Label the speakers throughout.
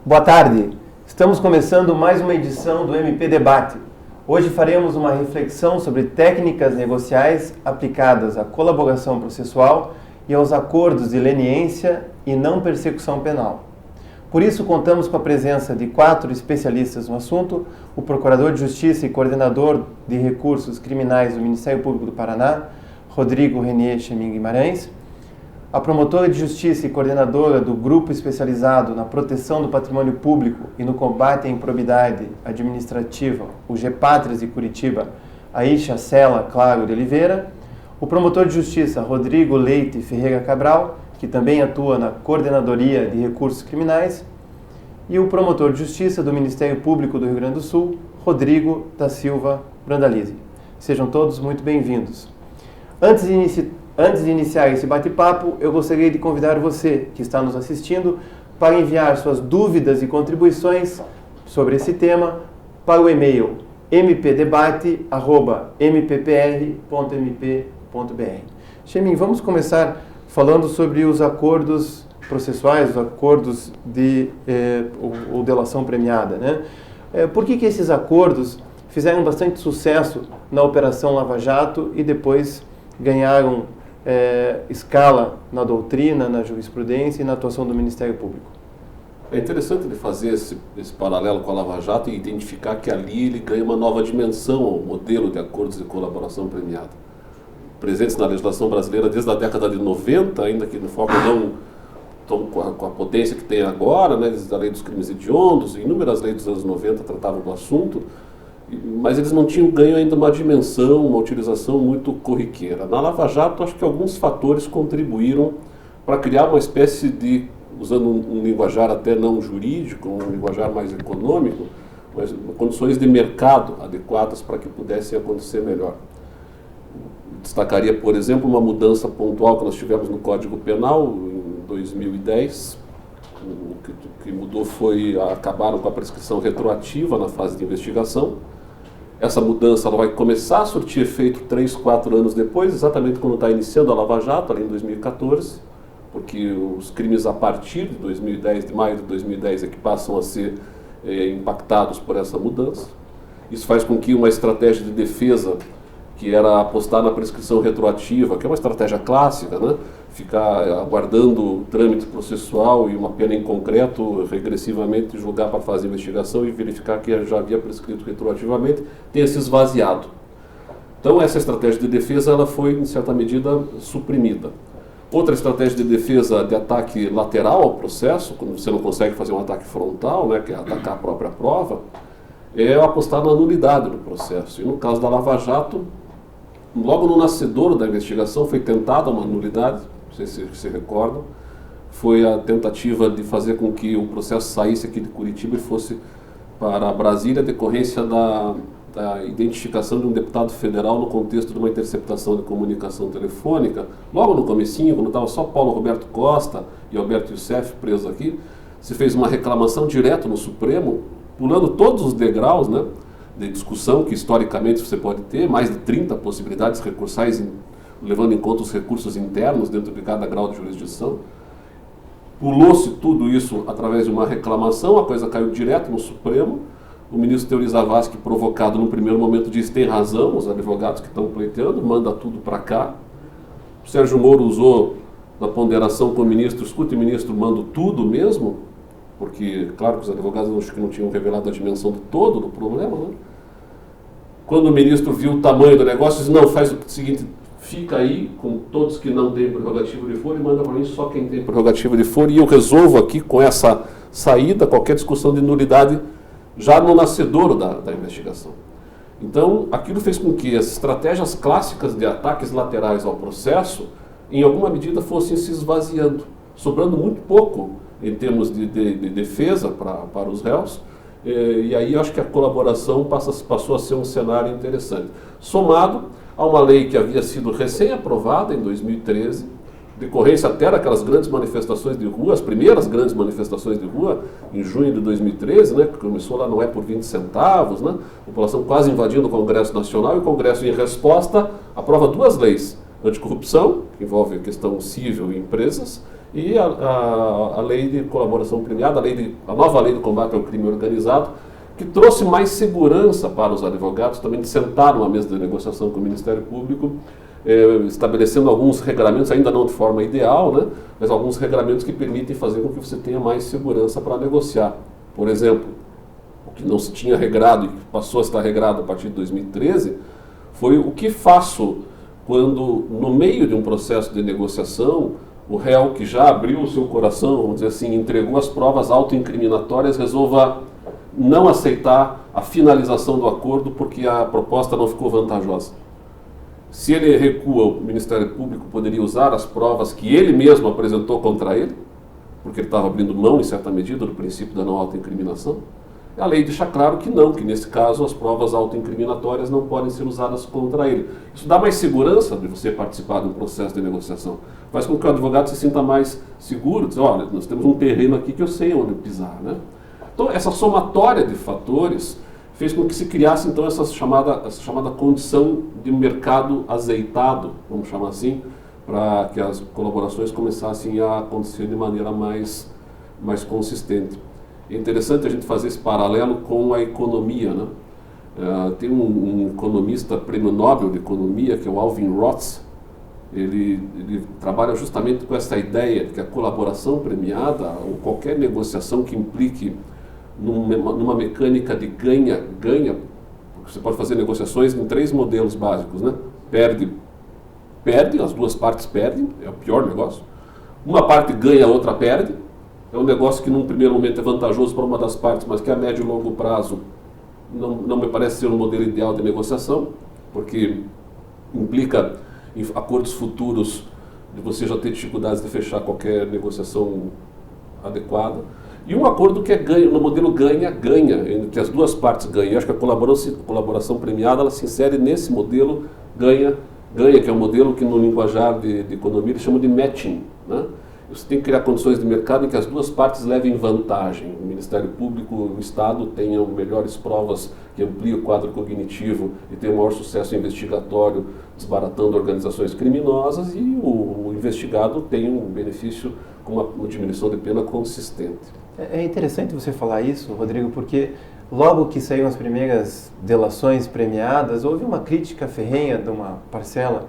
Speaker 1: Boa tarde, estamos começando mais uma edição do MP Debate. Hoje faremos uma reflexão sobre técnicas negociais aplicadas à colaboração processual e aos acordos de leniência e não persecução penal. Por isso, contamos com a presença de 4 especialistas no assunto: o Procurador de Justiça e Coordenador de Recursos Criminais do Ministério Público do Paraná, Rodrigo Renier Chemin Guimarães, a promotora de Justiça e coordenadora do Grupo Especializado na Proteção do Patrimônio Público e no Combate à Improbidade Administrativa, o GEPATRAS de Curitiba, Aisha Sela Claro de Oliveira, o promotor de Justiça Rodrigo Leite Ferreira Cabral, que também atua na Coordenadoria de Recursos Criminais, e o promotor de Justiça do Ministério Público do Rio Grande do Sul, Rodrigo da Silva Brandalize. Sejam todos muito bem-vindos. Antes de iniciar esse bate-papo, eu gostaria de convidar você, que está nos assistindo, para enviar suas dúvidas e contribuições sobre esse tema para o e-mail mpdebate@mppr.mp.br. Chemin, vamos começar falando sobre os acordos processuais, os acordos de ou delação premiada, né? Por que esses acordos fizeram bastante sucesso na Operação Lava Jato e depois ganharam escala na doutrina, na jurisprudência e na atuação do Ministério Público?
Speaker 2: É interessante ele fazer esse paralelo com a Lava Jato e identificar que ali ele ganha uma nova dimensão ao modelo de acordos de colaboração premiada. Presentes na legislação brasileira desde a década de 90, ainda que no foco não tão com a potência que tem agora, né, desde a lei dos crimes hediondos, inúmeras leis dos anos 90 tratavam do assunto, mas eles não tinham ganho ainda uma dimensão, uma utilização muito corriqueira. Na Lava Jato, acho que alguns fatores contribuíram para criar uma espécie de, usando um linguajar até não jurídico, um linguajar mais econômico, mas condições de mercado adequadas para que pudessem acontecer melhor. Destacaria, por exemplo, uma mudança pontual que nós tivemos no Código Penal em 2010. O que mudou foi acabaram com a prescrição retroativa na fase de investigação. Essa mudança ela vai começar a surtir efeito 3, 4 anos depois, exatamente quando está iniciando a Lava Jato, ali em 2014, porque os crimes a partir de 2010, de maio de 2010, é que passam a ser impactados por essa mudança. Isso faz com que uma estratégia de defesa, que era apostar na prescrição retroativa, que é uma estratégia clássica, né? Ficar aguardando o trâmite processual e uma pena em concreto, regressivamente julgar para fazer investigação e verificar que já havia prescrito retroativamente, tenha se esvaziado. Então essa estratégia de defesa ela foi, em certa medida, suprimida. Outra estratégia de defesa de ataque lateral ao processo, quando você não consegue fazer um ataque frontal, né, que é atacar a própria prova, é apostar na nulidade do processo. E no caso da Lava Jato, logo no nascedouro da investigação foi tentada uma nulidade, não sei se se recordam, foi a tentativa de fazer com que o processo saísse aqui de Curitiba e fosse para Brasília, decorrência da identificação de um deputado federal no contexto de uma interceptação de comunicação telefônica. Logo no comecinho, quando estava só Paulo Roberto Costa e Alberto Youssef presos aqui, se fez uma reclamação direto no Supremo, pulando todos os degraus, né, de discussão que historicamente você pode ter, mais de 30 possibilidades recursais, levando em conta os recursos internos dentro de cada grau de jurisdição. Pulou-se tudo isso através de uma reclamação, a coisa caiu direto no Supremo. O ministro Teori Zavascki, provocado no primeiro momento, disse: tem razão, os advogados que estão pleiteando, manda tudo para cá. O Sérgio Moro usou na ponderação com o ministro: escute, ministro, mando tudo mesmo? Porque, claro que os advogados acho que não tinham revelado a dimensão do todo do problema, né? Quando o ministro viu o tamanho do negócio, disse: não, faz o seguinte, fica aí com todos que não têm prerrogativa de foro e manda para mim só quem tem prerrogativa de foro, e eu resolvo aqui com essa saída qualquer discussão de nulidade já no nascedouro da investigação. Então, aquilo fez com que as estratégias clássicas de ataques laterais ao processo, em alguma medida, fossem se esvaziando, sobrando muito pouco em termos de defesa para os réus, e aí eu acho que a colaboração passou a ser um cenário interessante. Somado a uma lei que havia sido recém-aprovada em 2013, decorrência até daquelas grandes manifestações de rua, as primeiras grandes manifestações de rua, em junho de 2013, né, que começou lá, não é por 20 centavos, né, a população quase invadindo o Congresso Nacional, e o Congresso, em resposta, aprova 2 leis: anticorrupção, que envolve a questão civil e empresas, e a lei de colaboração premiada, a nova lei do combate ao crime organizado, que trouxe mais segurança para os advogados também de sentar numa mesa de negociação com o Ministério Público, estabelecendo alguns regramentos, ainda não de forma ideal, né, mas alguns regramentos que permitem fazer com que você tenha mais segurança para negociar. Por exemplo, o que não se tinha regrado e que passou a estar regrado a partir de 2013 foi o que faço quando, no meio de um processo de negociação, o réu que já abriu o seu coração, vamos dizer assim, entregou as provas autoincriminatórias, resolva não aceitar a finalização do acordo porque a proposta não ficou vantajosa. Se ele recua, o Ministério Público poderia usar as provas que ele mesmo apresentou contra ele, porque ele estava abrindo mão, em certa medida, do princípio da não autoincriminação. A lei deixa claro que não, que nesse caso as provas autoincriminatórias não podem ser usadas contra ele. Isso dá mais segurança de você participar de um processo de negociação. Faz com que o advogado se sinta mais seguro, diz, olha, nós temos um terreno aqui que eu sei onde pisar, né? Então, essa somatória de fatores fez com que se criasse, então, essa chamada condição de mercado azeitado, vamos chamar assim, para que as colaborações começassem a acontecer de maneira mais consistente. É interessante a gente fazer esse paralelo com a economia, né? Tem um economista, prêmio Nobel de Economia, que é o Alvin Roth. Ele trabalha justamente com essa ideia de que a colaboração premiada, ou qualquer negociação que implique numa mecânica de ganha-ganha, você pode fazer negociações em 3 modelos básicos, né? Perde, as duas partes perdem, é o pior negócio. Uma parte ganha, a outra perde. É um negócio que num primeiro momento é vantajoso para uma das partes, mas que a médio e longo prazo não me parece ser um modelo ideal de negociação, porque implica em acordos futuros de você já ter dificuldades de fechar qualquer negociação adequada. E um acordo que é ganho, no modelo ganha-ganha, em que as duas partes ganham. Eu acho que a colaboração premiada ela se insere nesse modelo ganha-ganha, que é um modelo que no linguajar de economia eles chamam de matching, né? Você tem que criar condições de mercado em que as duas partes levem vantagem. O Ministério Público e o Estado tenham melhores provas que ampliem o quadro cognitivo e tenham maior sucesso investigatório, desbaratando organizações criminosas, e o investigado tenha um benefício com uma diminuição de pena consistente.
Speaker 1: É interessante você falar isso, Rodrigo, porque logo que saíram as primeiras delações premiadas, houve uma crítica ferrenha de uma parcela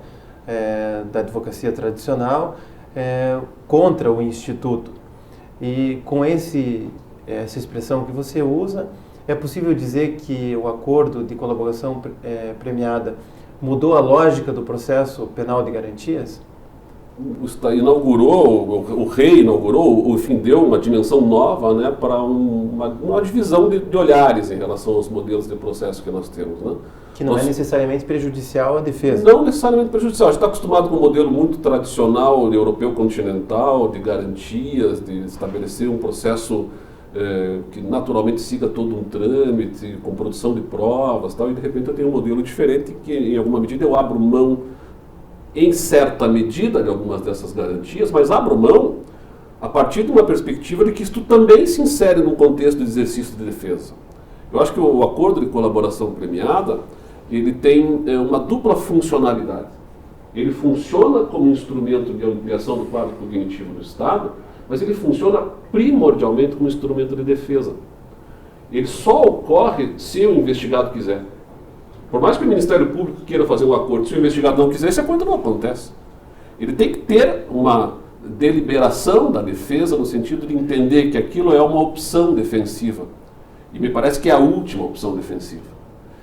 Speaker 1: da advocacia tradicional contra o Instituto. E com essa expressão que você usa, é possível dizer que o acordo de colaboração premiada mudou a lógica do processo penal de garantias?
Speaker 2: O rei inaugurou, enfim, deu uma dimensão nova, né, para uma divisão de olhares em relação aos modelos de processo que nós temos, né?
Speaker 1: Que não é necessariamente prejudicial à defesa.
Speaker 2: Não necessariamente prejudicial. A gente está acostumado com um modelo muito tradicional, europeu continental, de garantias, de estabelecer um processo que naturalmente siga todo um trâmite, com produção de provas, tal, e de repente eu tenho um modelo diferente que, em alguma medida, eu abro mão, em certa medida, de algumas dessas garantias, mas abro mão a partir de uma perspectiva de que isto também se insere num contexto de exercício de defesa. Eu acho que o acordo de colaboração premiada, ele tem uma dupla funcionalidade. Ele funciona como instrumento de ampliação do quadro cognitivo do Estado, mas ele funciona primordialmente como instrumento de defesa. Ele só ocorre se o investigado quiser. Por mais que o Ministério Público queira fazer um acordo, se o investigado não quiser, esse acordo não acontece. Ele tem que ter uma deliberação da defesa no sentido de entender que aquilo é uma opção defensiva. E me parece que é a última opção defensiva.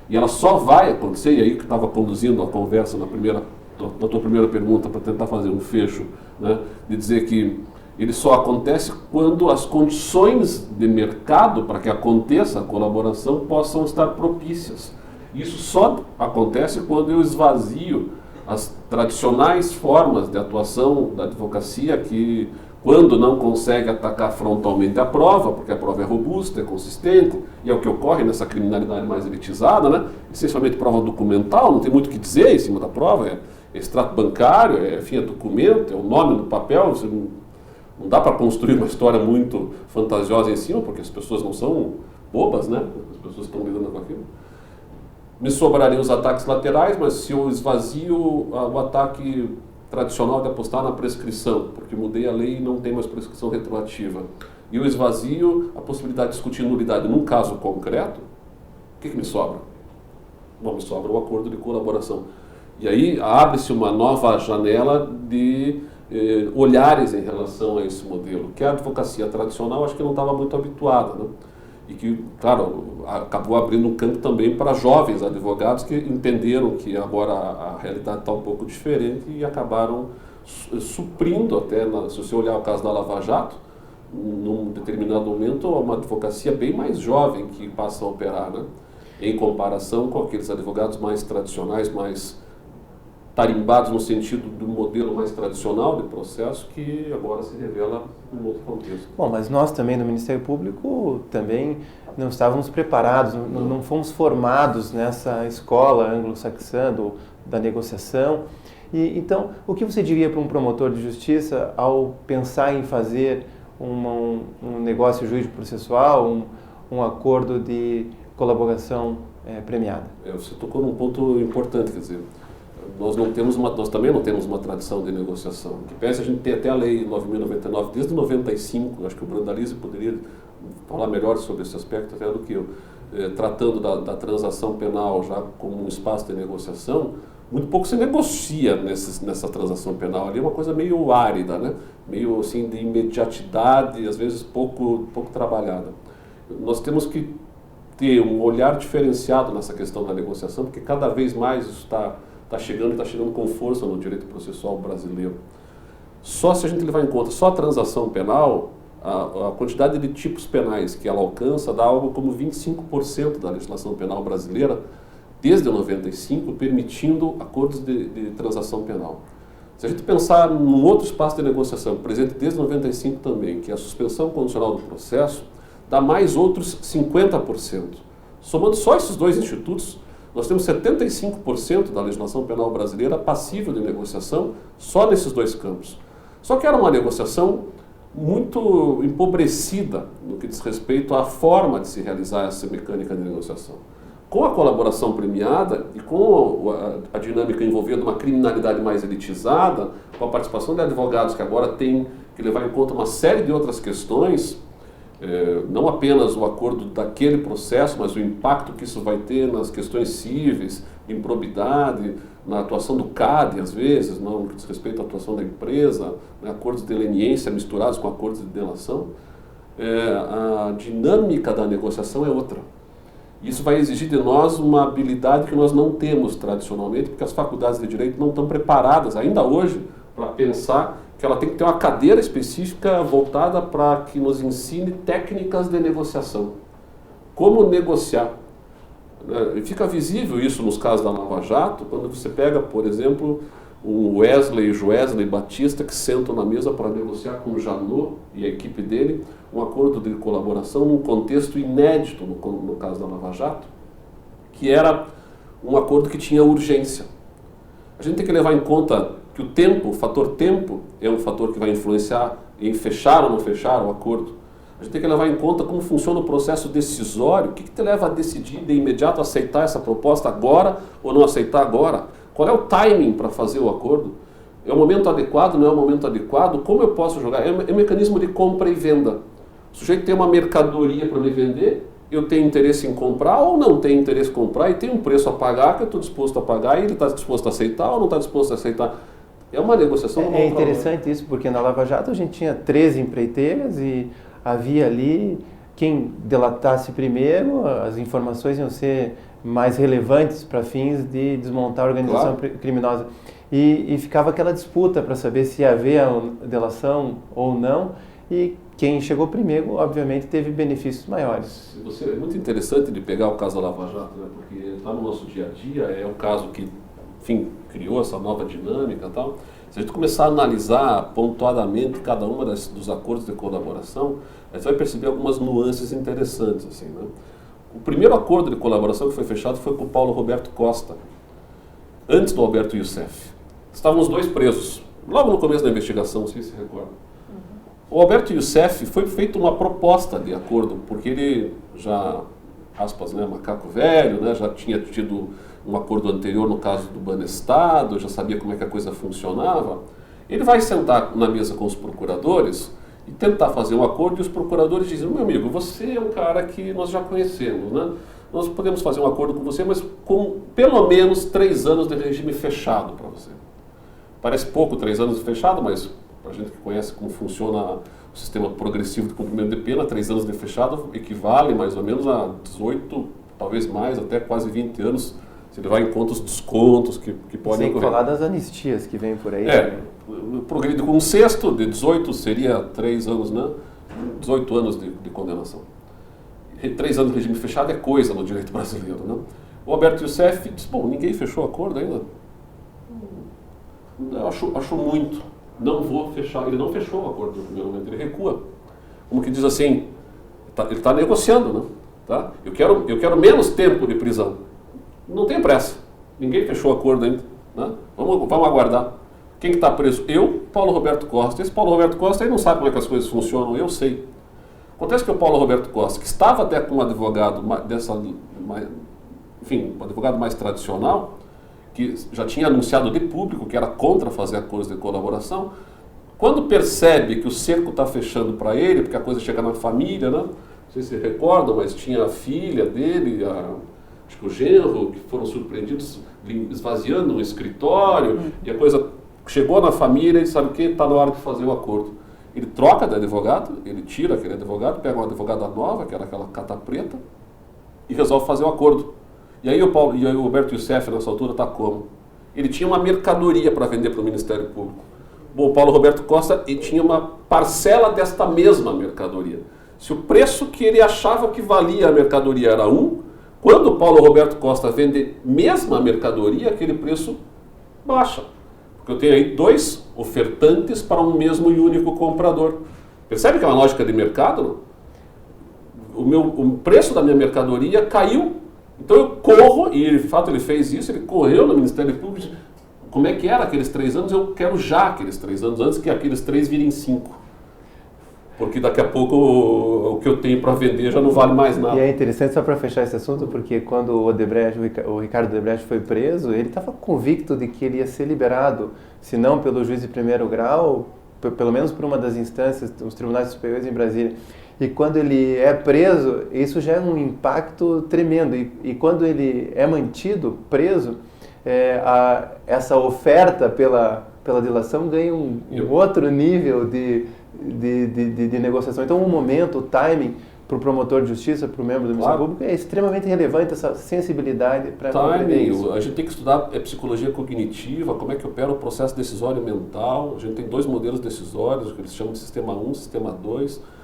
Speaker 2: E ela só vai acontecer, e aí que estava conduzindo a conversa na tua primeira pergunta, para tentar fazer um fecho, né, de dizer que ele só acontece quando as condições de mercado para que aconteça a colaboração possam estar propícias. Isso só acontece quando eu esvazio as tradicionais formas de atuação da advocacia que, quando não consegue atacar frontalmente a prova, porque a prova é robusta, é consistente, e é o que ocorre nessa criminalidade mais elitizada, né? Essencialmente prova documental, não tem muito o que dizer em cima da prova, é extrato bancário, é documento, é o nome no papel, você não dá para construir uma história muito fantasiosa em cima, porque as pessoas não são bobas, né? As pessoas estão lidando com aquilo. Me sobrariam os ataques laterais, mas se eu esvazio o ataque tradicional de apostar na prescrição, porque mudei a lei e não tem mais prescrição retroativa, e eu esvazio a possibilidade de discutir nulidade num caso concreto, o que me sobra? Bom, me sobra o acordo de colaboração. E aí abre-se uma nova janela de olhares em relação a esse modelo, que a advocacia tradicional acho que não estava muito habituada, né? E que, claro, acabou abrindo um campo também para jovens advogados que entenderam que agora a realidade está um pouco diferente e acabaram suprindo até, se você olhar o caso da Lava Jato, num determinado momento, uma advocacia bem mais jovem que passa a operar, né? Em comparação com aqueles advogados mais tradicionais, mais tarimbados no sentido do modelo mais tradicional de processo, que agora se revela em outro contexto.
Speaker 1: Bom, mas nós também no Ministério Público também não estávamos preparados, não fomos formados nessa escola anglo-saxã da negociação. E, então, o que você diria para um promotor de justiça ao pensar em fazer um negócio jurídico-processual, um acordo de colaboração premiada?
Speaker 2: Você tocou num ponto importante, quer dizer, nós também não temos uma tradição de negociação. Que pese a gente tem até a lei 9.099 desde 95, acho que o Brandalize poderia falar melhor sobre esse aspecto até do que eu, tratando da transação penal já como um espaço de negociação, muito pouco se negocia nessa transação penal. Ali é uma coisa meio árida, né? Meio assim de imediatidade, às vezes pouco trabalhada. Nós temos que ter um olhar diferenciado nessa questão da negociação, porque cada vez mais isso está chegando com força no direito processual brasileiro. Só se a gente levar em conta só a transação penal, a quantidade de tipos penais que ela alcança dá algo como 25% da legislação penal brasileira, desde 95, permitindo acordos de transação penal. Se a gente pensar num outro espaço de negociação, presente desde 95 também, que é a suspensão condicional do processo, dá mais outros 50%. Somando só esses dois institutos, nós temos 75% da legislação penal brasileira passível de negociação só nesses dois campos. Só que era uma negociação muito empobrecida no que diz respeito à forma de se realizar essa mecânica de negociação. Com a colaboração premiada e com a dinâmica envolvendo uma criminalidade mais elitizada, com a participação de advogados que agora têm que levar em conta uma série de outras questões, não apenas o acordo daquele processo, mas o impacto que isso vai ter nas questões cíveis, de improbidade, na atuação do CAD, às vezes, no que diz respeito à atuação da empresa, né, acordos de leniência misturados com acordos de delação, a dinâmica da negociação é outra. Isso vai exigir de nós uma habilidade que nós não temos tradicionalmente, porque as faculdades de direito não estão preparadas, ainda hoje, para pensar que ela tem que ter uma cadeira específica voltada para que nos ensine técnicas de negociação. Como negociar. E fica visível isso nos casos da Lava Jato, quando você pega, por exemplo, o Joesley Batista, que sentam na mesa para negociar com o Janot e a equipe dele um acordo de colaboração num contexto inédito no caso da Lava Jato, que era um acordo que tinha urgência. A gente tem que levar em conta que o fator tempo, é um fator que vai influenciar em fechar ou não fechar o acordo. A gente tem que levar em conta como funciona o processo decisório, o que te leva a decidir de imediato aceitar essa proposta agora ou não aceitar agora. Qual é o timing para fazer o acordo? É o momento adequado, não é o momento adequado? Como eu posso jogar? É um mecanismo de compra e venda. O sujeito tem uma mercadoria para me vender, eu tenho interesse em comprar ou não tenho interesse em comprar e tem um preço a pagar que eu estou disposto a pagar e ele está disposto a aceitar ou não está disposto a aceitar. É uma negociação.
Speaker 1: É interessante isso, porque na Lava Jato a gente tinha 13 empreiteiras e havia ali quem delatasse primeiro, as informações iam ser mais relevantes para fins de desmontar a organização criminosa. E ficava aquela disputa para saber se havia delação ou não, e quem chegou primeiro, obviamente, teve benefícios maiores.
Speaker 2: É muito interessante de pegar o caso da Lava Jato, né? Porque está no nosso dia a dia, é o caso que, enfim, criou essa nova dinâmica e tal. Se a gente começar a analisar pontuadamente cada uma dos acordos de colaboração, a gente vai perceber algumas nuances interessantes, assim, né? O primeiro acordo de colaboração que foi fechado foi com o Paulo Roberto Costa, antes do Alberto Youssef. Estavam os dois presos, logo no começo da investigação, se você se recorda. O Alberto Youssef foi feita uma proposta de acordo, porque ele já, aspas, né, macaco velho, né, já tinha tido um acordo anterior no caso do Banestado, já sabia como é que a coisa funcionava. Ele vai sentar na mesa com os procuradores e tentar fazer um acordo, e os procuradores dizem: meu amigo, você é um cara que nós já conhecemos, né? Nós podemos fazer um acordo com você, mas com pelo menos 3 anos de regime fechado para você. Parece pouco 3 anos de fechado, mas para a gente que conhece como funciona o sistema progressivo de cumprimento de pena, 3 anos de fechado equivale mais ou menos a 18, talvez mais, até quase 20 anos, se levar em conta os descontos que podem ocorrer.
Speaker 1: Sem falar das anistias que vêm por aí.
Speaker 2: Progride com um sexto, de 18 seria 3 anos, né? 18 anos de condenação. 3 anos de regime fechado é coisa no direito brasileiro, né? O Alberto Youssef disse: bom, ninguém fechou o acordo ainda. Eu acho muito. Não vou fechar. Ele não fechou o acordo no primeiro momento, ele recua. Como que diz assim, ele está negociando, né? Tá? Eu quero menos tempo de prisão. Não tem pressa. Ninguém fechou o acordo ainda. Né? Vamos aguardar. Quem que está preso? Eu, Paulo Roberto Costa. Esse Paulo Roberto Costa aí não sabe como é que as coisas funcionam, eu sei. Acontece que o Paulo Roberto Costa, que estava até com um advogado um advogado mais tradicional, que já tinha anunciado de público que era contra fazer acordos de colaboração, quando percebe que o cerco está fechando para ele, porque a coisa chega na família, né? Não sei se recordam, mas tinha a filha dele, acho que o genro, que foram surpreendidos esvaziando um escritório, e a coisa chegou na família e sabe o que? Está na hora de fazer o acordo. Ele troca de advogado, ele tira aquele advogado, pega uma advogada nova, que era aquela cata preta, e resolve fazer o acordo. E aí o Alberto Youssef, nessa altura, está como? Ele tinha uma mercadoria para vender para o Ministério Público. Bom, o Paulo Roberto Costa tinha uma parcela desta mesma mercadoria. Se o preço que ele achava que valia a mercadoria era 1, quando o Paulo Roberto Costa vende mesma mercadoria, aquele preço baixa. Porque eu tenho aí 2 ofertantes para um mesmo e único comprador. Percebe que é uma lógica de mercado? Não? O preço da minha mercadoria caiu. Então eu corro, e de fato ele fez isso, ele correu no Ministério Público e disse: como é que era aqueles 3 anos? Eu quero já aqueles 3 anos, antes que aqueles 3 virem 5. Porque daqui a pouco o que eu tenho para vender já não vale mais nada.
Speaker 1: E é interessante, só para fechar esse assunto, porque quando o Ricardo Odebrecht foi preso, ele estava convicto de que ele ia ser liberado, se não pelo juiz de primeiro grau, pelo menos por uma das instâncias, os tribunais superiores em Brasília. E quando ele é preso, isso já é um impacto tremendo. E quando ele é mantido preso, essa oferta pela delação ganha um outro nível de negociação. Então, o momento, o timing para o promotor de justiça, para o membro do Ministério Público, é extremamente relevante, essa sensibilidade para compreender isso.
Speaker 2: A gente tem que estudar psicologia cognitiva, como é que opera o processo decisório mental. A gente tem 2 modelos decisórios, que eles chamam de sistema 1 e sistema 2.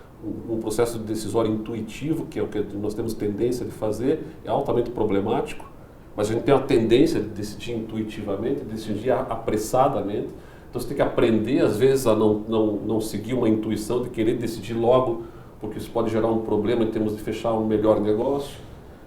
Speaker 2: Um processo decisório intuitivo, que é o que nós temos tendência de fazer, é altamente problemático, mas a gente tem uma tendência de decidir intuitivamente, de decidir apressadamente. Então você tem que aprender, às vezes, a não seguir uma intuição de querer decidir logo, porque isso pode gerar um problema em termos de fechar um melhor negócio.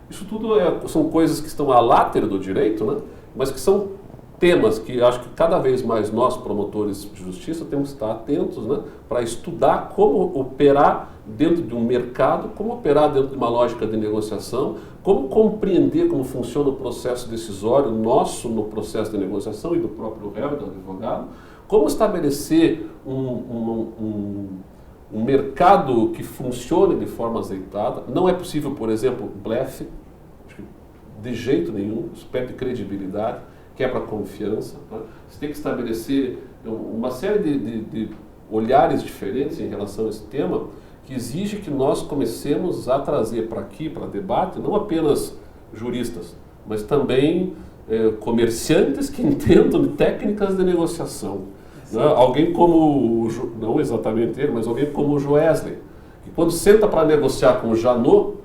Speaker 2: Isso tudo são coisas que estão à látero do direito, né? Mas que são temas que acho que cada vez mais nós, promotores de justiça, temos que estar atentos, né, para estudar como operar dentro de um mercado, como operar dentro de uma lógica de negociação, como compreender como funciona o processo decisório nosso no processo de negociação e do próprio réu e do advogado, como estabelecer um mercado que funcione de forma azeitada. Não é possível, por exemplo, blefe, de jeito nenhum, isso perde credibilidade, quebra a confiança. Tá? Você tem que estabelecer uma série de olhares diferentes em relação a esse tema, que exige que nós comecemos a trazer para aqui, para debate, não apenas juristas, mas também comerciantes que entendam de técnicas de negociação. Né? Alguém como, não exatamente ele, mas alguém como o Joesley, que quando senta para negociar com o Janot,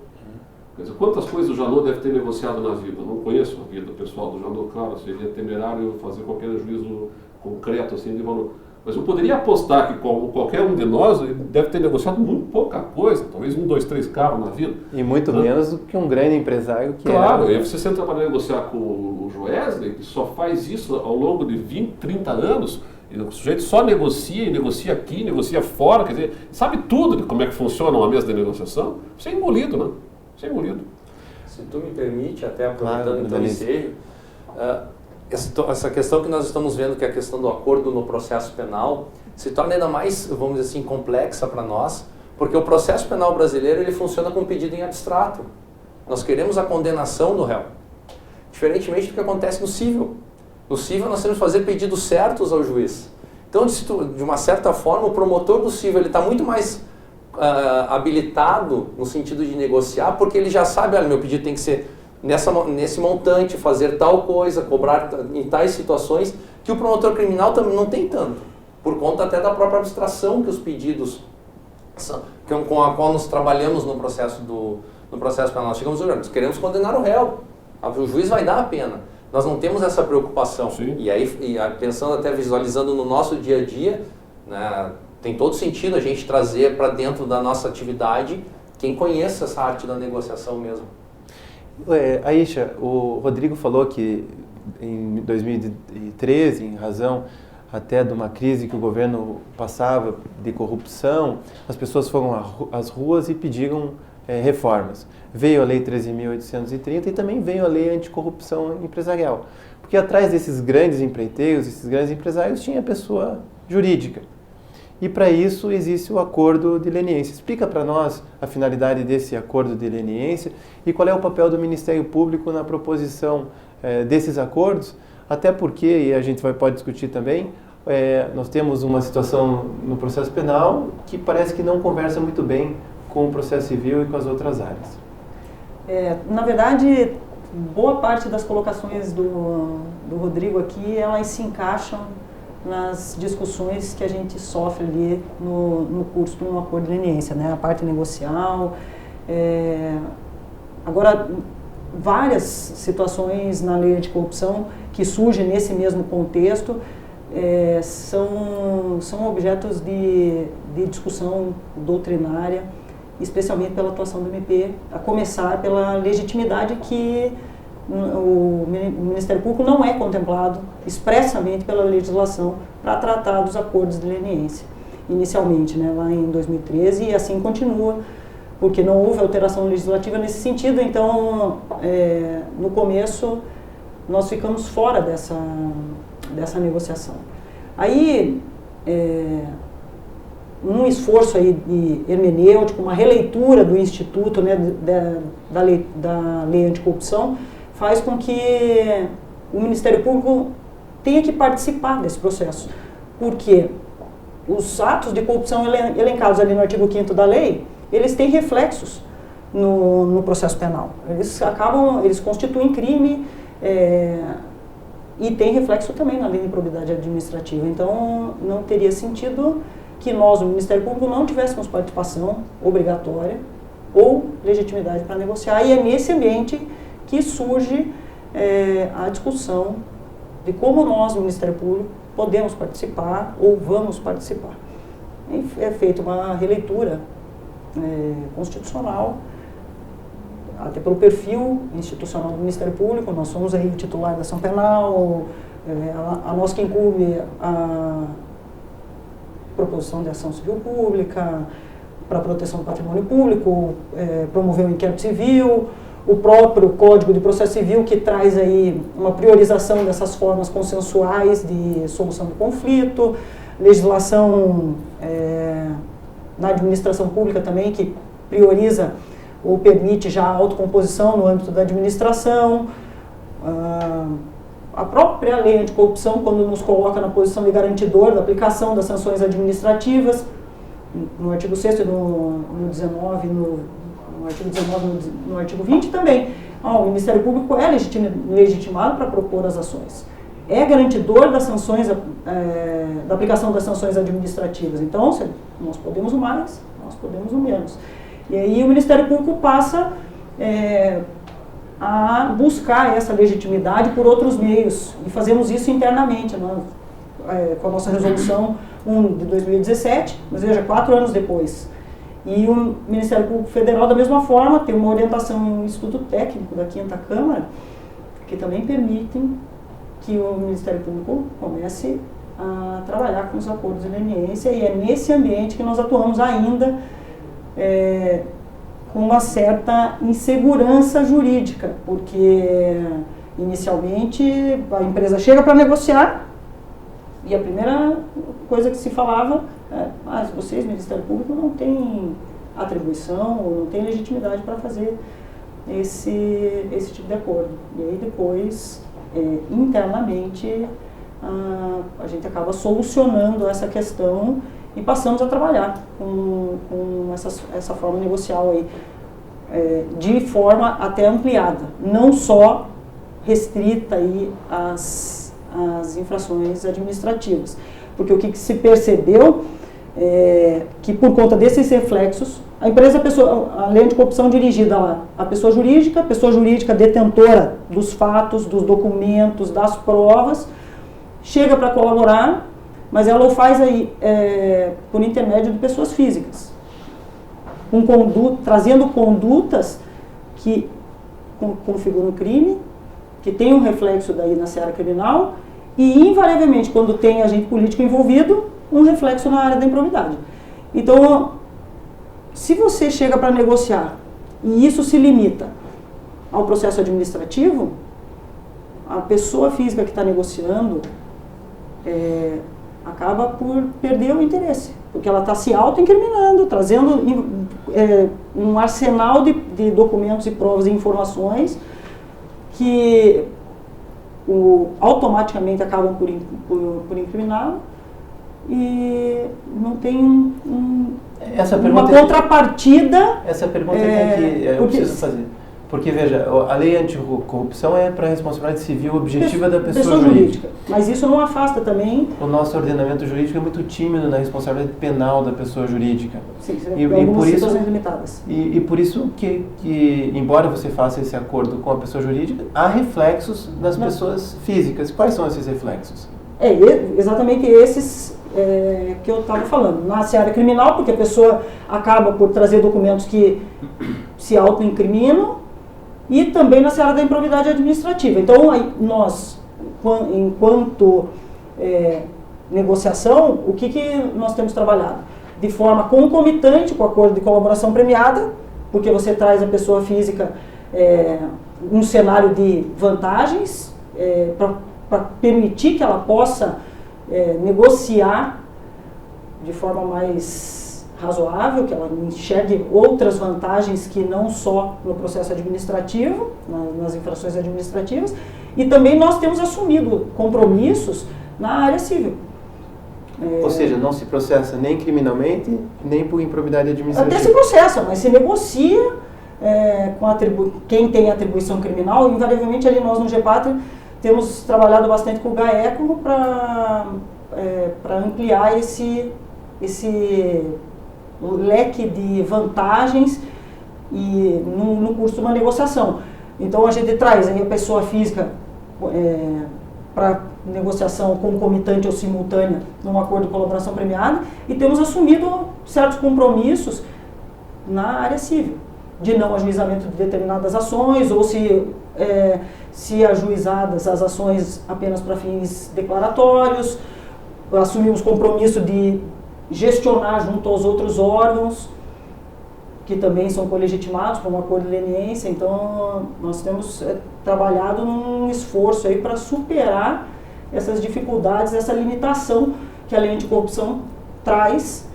Speaker 2: quer dizer, quantas coisas o Janot deve ter negociado na vida? Eu não conheço a vida pessoal do Janot, claro, seria temerário fazer qualquer juízo concreto assim de valor. Mas eu poderia apostar que qualquer um de nós deve ter negociado muito pouca coisa, talvez 1, 2, 3 carros na vida.
Speaker 1: E muito menos do que um grande empresário que
Speaker 2: claro, e aí você senta para negociar com o Joesley, que só faz isso ao longo de 20, 30 anos, e o sujeito só negocia, e negocia aqui, negocia fora, quer dizer, sabe tudo de como é que funciona uma mesa de negociação. Você é engolido, né? Você é engolido.
Speaker 3: Se tu me permite, até aproveitando então o ensejo, essa questão que nós estamos vendo, que é a questão do acordo no processo penal, se torna ainda mais, vamos dizer assim, complexa para nós, porque o processo penal brasileiro ele funciona com pedido em abstrato. Nós queremos a condenação do réu, diferentemente do que acontece no civil. No civil nós temos que fazer pedidos certos ao juiz. Então, de uma certa forma, o promotor do civil está muito mais habilitado no sentido de negociar, porque ele já sabe, olha, meu pedido tem que ser nesse montante, fazer tal coisa, cobrar em tais situações, que o promotor criminal também não tem tanto, por conta até da própria abstração que os pedidos com a qual nós trabalhamos no processo penal. Nós chegamos a nós queremos condenar o réu, o juiz vai dar a pena. Nós não temos essa preocupação.
Speaker 2: Sim.
Speaker 3: E aí, pensando até, visualizando no nosso dia a dia, né, tem todo sentido a gente trazer para dentro da nossa atividade quem conheça essa arte da negociação mesmo.
Speaker 1: Aisha, o Rodrigo falou que em 2013, em razão até de uma crise que o governo passava de corrupção, as pessoas foram às ruas e pediram reformas. Veio a Lei 13.830 e também veio a Lei Anticorrupção Empresarial. Porque atrás desses grandes empreiteiros, esses grandes empresários, tinha a pessoa jurídica. E para isso existe o acordo de leniência. Explica para nós a finalidade desse acordo de leniência e qual é o papel do Ministério Público na proposição desses acordos, até porque, e a gente pode discutir também, nós temos uma situação no processo penal que parece que não conversa muito bem com o processo civil e com as outras áreas.
Speaker 4: Na verdade, boa parte das colocações do Rodrigo aqui, elas se encaixam nas discussões que a gente sofre ali no curso do acordo de leniência, né? A parte negocial. Agora, várias situações na lei anticorrupção que surgem nesse mesmo contexto são objetos de discussão doutrinária, especialmente pela atuação do MP, a começar pela legitimidade que o Ministério Público não é contemplado expressamente pela legislação para tratar dos acordos de leniência, inicialmente, né, lá em 2013, e assim continua, porque não houve alteração legislativa nesse sentido. Então, no começo, nós ficamos fora dessa negociação. Aí, um esforço aí de hermenêutico, uma releitura do Instituto, né, da lei Anticorrupção, faz com que o Ministério Público tenha que participar desse processo. Porque os atos de corrupção elencados ali no artigo 5º da lei, eles têm reflexos no processo penal. Eles constituem crime e tem reflexo também na lei de improbidade administrativa. Então, não teria sentido que nós, o Ministério Público, não tivéssemos participação obrigatória ou legitimidade para negociar. E é nesse ambiente que surge a discussão de como nós, o Ministério Público, podemos participar ou vamos participar. É feita uma releitura constitucional, até pelo perfil institucional do Ministério Público. Nós somos aí o titular da ação penal, a nós que incumbe a proposição de ação civil pública, para a proteção do patrimônio público, promover o inquérito civil, o próprio Código de Processo Civil, que traz aí uma priorização dessas formas consensuais de solução do conflito, legislação na administração pública também, que prioriza ou permite já a autocomposição no âmbito da administração, a própria lei anticorrupção, quando nos coloca na posição de garantidor da aplicação das sanções administrativas, no artigo 6º e no 19, no artigo 19 no artigo 20 também. O Ministério Público é legitimado para propor as ações. É garantidor das sanções, da aplicação das sanções administrativas. Então, nós podemos o mais, nós podemos o menos. E aí o Ministério Público passa a buscar essa legitimidade por outros meios. E fazemos isso internamente, com a nossa resolução 1 de 2017, mas veja, 4 anos depois. E o Ministério Público Federal, da mesma forma, tem uma orientação em estudo técnico da 5ª Câmara, que também permitem que o Ministério Público comece a trabalhar com os acordos de leniência, e é nesse ambiente que nós atuamos ainda com uma certa insegurança jurídica, porque Inicialmente, a empresa chega para negociar e a primeira coisa que se falava é: vocês, Ministério Público, não têm atribuição ou não têm legitimidade para fazer esse tipo de acordo. E aí depois, internamente, a gente acaba solucionando essa questão e passamos a trabalhar com essa forma negocial aí, de forma até ampliada, não só restrita aí às infrações administrativas. Porque o que se percebeu é que, por conta desses reflexos, a lei anticorrupção dirigida lá à pessoa jurídica detentora dos fatos, dos documentos, das provas, chega para colaborar, mas ela o faz aí por intermédio de pessoas físicas, trazendo condutas que configuram crime, que tem um reflexo daí na seara criminal e, invariavelmente, quando tem agente político envolvido, um reflexo na área da improbidade. Então, se você chega para negociar e isso se limita ao processo administrativo, a pessoa física que está negociando acaba por perder o interesse, porque ela está se auto-incriminando, trazendo um arsenal de documentos e provas e informações que automaticamente acabam por incriminá-lo e não tem uma contrapartida.
Speaker 1: Essa pergunta que eu preciso fazer. Porque, veja, a lei anticorrupção é para a responsabilidade civil objetiva da pessoa jurídica.
Speaker 4: Mas isso não afasta também...
Speaker 1: O nosso ordenamento jurídico é muito tímido na responsabilidade penal da pessoa jurídica.
Speaker 4: Sim, algumas situações limitadas.
Speaker 1: E por isso que, embora você faça esse acordo com a pessoa jurídica, há reflexos nas pessoas físicas. Quais são esses reflexos?
Speaker 4: Exatamente esses que eu estava falando. Na seara criminal, porque a pessoa acaba por trazer documentos que se auto-incriminam, e também na seara da improbidade administrativa. Então, nós, enquanto negociação, o que nós temos trabalhado? De forma concomitante com o acordo de colaboração premiada, porque você traz a pessoa física um cenário de vantagens para permitir que ela possa negociar de forma mais razoável, que ela enxergue outras vantagens que não só no processo administrativo, nas infrações administrativas, e também nós temos assumido compromissos na área civil.
Speaker 1: Ou seja, não se processa nem criminalmente, nem por improbidade administrativa.
Speaker 4: Até se processa, mas se negocia com quem tem atribuição criminal. Invariavelmente ali nós no GEPATRI temos trabalhado bastante com o GAECO para ampliar esse leque de vantagens e no curso de uma negociação. Então a gente traz aí a pessoa física para negociação concomitante ou simultânea num acordo de colaboração premiada e temos assumido certos compromissos na área civil, de não ajuizamento de determinadas ações ou se ajuizadas as ações apenas para fins declaratórios. Assumimos compromisso de gestionar junto aos outros órgãos, que também são colegitimados por um acordo de leniência. Então, nós temos trabalhado num esforço aí para superar essas dificuldades, essa limitação que a lei anticorrupção traz,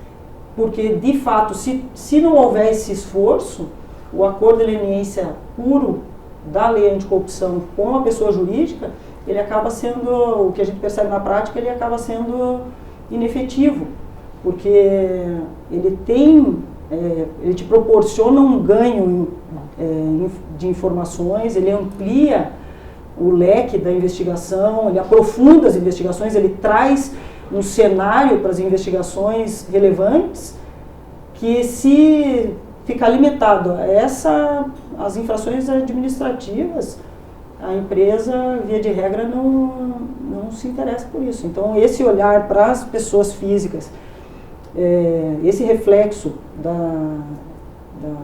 Speaker 4: porque, de fato, se não houver esse esforço, o acordo de leniência puro da lei anticorrupção com a pessoa jurídica, ele acaba sendo, o que a gente percebe na prática, ele acaba sendo inefetivo, porque ele te proporciona um ganho de informações, ele amplia o leque da investigação, ele aprofunda as investigações, ele traz um cenário para as investigações relevantes que, se ficar limitado a as infrações administrativas, a empresa, via de regra, não se interessa por isso. Então, esse olhar para as pessoas físicas, esse reflexo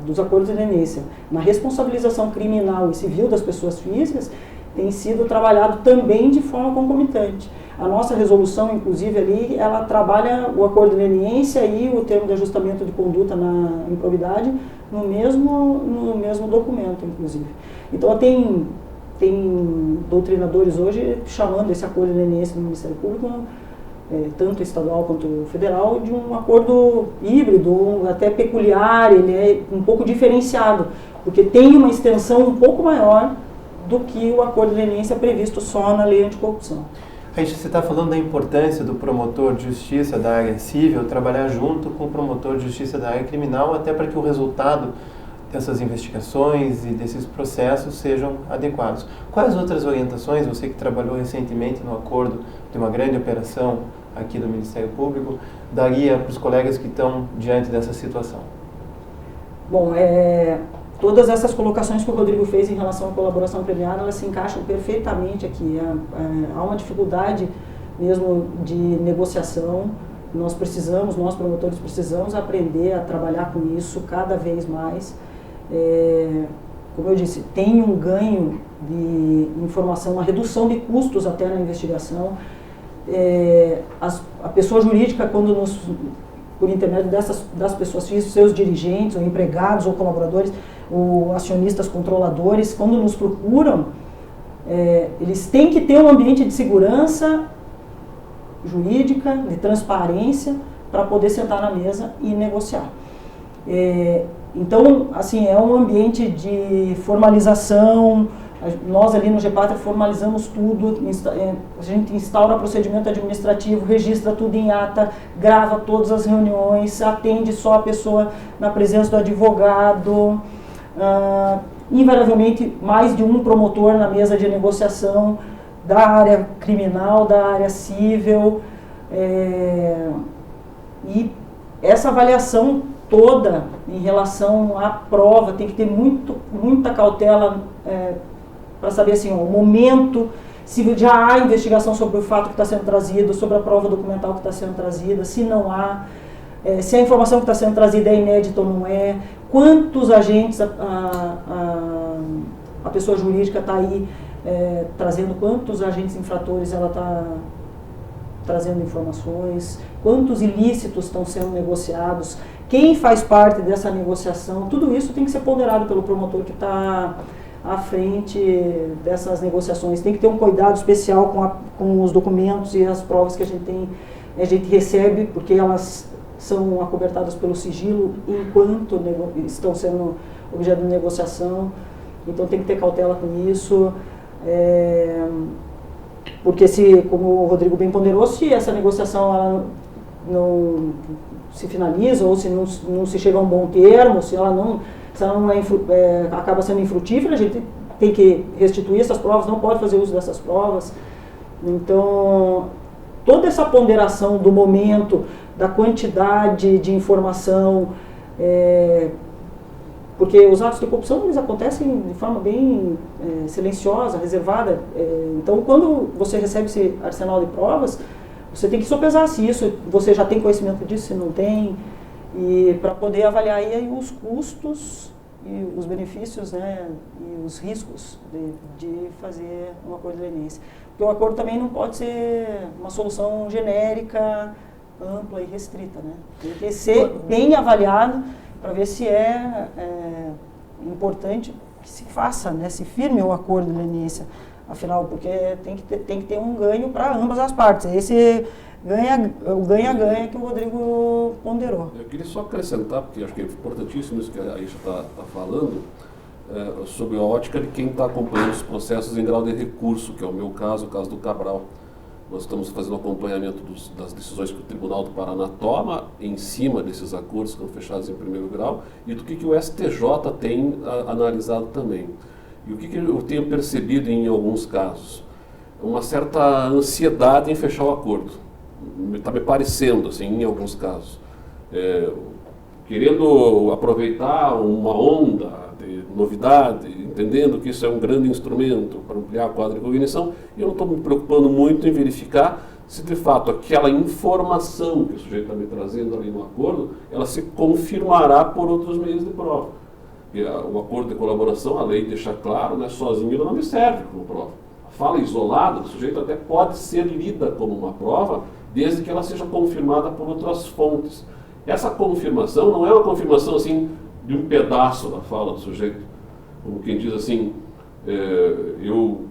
Speaker 4: dos acordos de leniência na responsabilização criminal e civil das pessoas físicas tem sido trabalhado também de forma concomitante. A nossa resolução, inclusive, ali, ela trabalha o acordo de leniência e o termo de ajustamento de conduta na improbidade no mesmo documento, inclusive. Então, tem tem doutrinadores hoje chamando esse acordo leniense do Ministério Público, tanto estadual quanto federal, de um acordo híbrido, até peculiar, ele é um pouco diferenciado, porque tem uma extensão um pouco maior do que o acordo de leniência previsto só na lei anticorrupção.
Speaker 1: Você está falando da importância do promotor de justiça da área civil trabalhar junto com o promotor de justiça da área criminal, até para que o resultado dessas investigações e desses processos sejam adequados. Quais outras orientações, você que trabalhou recentemente no acordo de uma grande operação aqui do Ministério Público, daria para os colegas que estão diante dessa situação?
Speaker 4: Bom, todas essas colocações que o Rodrigo fez em relação à colaboração premiada, elas se encaixam perfeitamente aqui. Há uma dificuldade mesmo de negociação. Nós promotores precisamos aprender a trabalhar com isso cada vez mais. Como eu disse, tem um ganho de informação, uma redução de custos até na investigação. A pessoa jurídica, quando por intermédio das pessoas físicas, seus dirigentes, ou empregados, ou colaboradores, ou acionistas controladores, quando nos procuram, eles têm que ter um ambiente de segurança jurídica, de transparência, para poder sentar na mesa e negociar. Então, assim, é um ambiente de formalização. Nós ali no GEPATRIA formalizamos tudo, a gente instaura procedimento administrativo, registra tudo em ata, grava todas as reuniões, atende só a pessoa na presença do advogado, invariavelmente mais de um promotor na mesa de negociação da área criminal, da área civil, e essa avaliação toda em relação à prova tem que ter muita cautela para saber assim, o momento, se já há investigação sobre o fato que está sendo trazido, sobre a prova documental que está sendo trazida, se não há, se a informação que está sendo trazida é inédita ou não é, quantos agentes a pessoa jurídica está aí trazendo, quantos agentes infratores ela está trazendo informações, quantos ilícitos estão sendo negociados, quem faz parte dessa negociação, tudo isso tem que ser ponderado pelo promotor que está à frente dessas negociações. Tem que ter um cuidado especial com os documentos e as provas que a gente recebe, porque elas são acobertadas pelo sigilo enquanto estão sendo objeto de negociação. Então tem que ter cautela com isso. Porque como o Rodrigo bem ponderou, se essa negociação ela não se finaliza ou se não se chega a um bom termo, se ela não acaba sendo infrutífera, a gente tem que restituir essas provas, não pode fazer uso dessas provas. Então, toda essa ponderação do momento, da quantidade de informação, porque os atos de corrupção eles acontecem de forma bem silenciosa, reservada. Então, quando você recebe esse arsenal de provas, você tem que sopesar se isso, você já tem conhecimento disso, se não tem, e para poder avaliar aí os custos e os benefícios, né, e os riscos de fazer um acordo de leniência. Porque o acordo também não pode ser uma solução genérica, ampla e restrita, né? Tem que ser bem avaliado para ver se é importante que se faça, né, se firme o acordo de leniência, afinal, porque tem que ter um ganho para ambas as partes. Esse o ganha-ganha que o Rodrigo ponderou.
Speaker 2: Eu queria só acrescentar, porque acho que é importantíssimo isso que a Aisha está falando, sobre a ótica de quem está acompanhando os processos em grau de recurso, que é o meu caso, o caso do Cabral. Nós estamos fazendo acompanhamento das decisões que o Tribunal do Paraná toma em cima desses acordos que estão fechados em primeiro grau e do que o STJ tem analisado também. E o que eu tenho percebido em alguns casos? Uma certa ansiedade em fechar o acordo. Está me parecendo, assim, em alguns casos. Querendo aproveitar uma onda de novidade, entendendo que isso é um grande instrumento para ampliar a quadra de cognição, e eu não estou me preocupando muito em verificar se de fato aquela informação que o sujeito está me trazendo ali no acordo, ela se confirmará por outros meios de prova. E o acordo de colaboração, a lei deixa claro, né, sozinho ele não me serve como prova. A fala isolada do sujeito até pode ser lida como uma prova, desde que ela seja confirmada por outras fontes. Essa confirmação não é uma confirmação assim de um pedaço da fala do sujeito, como quem diz assim, Eu,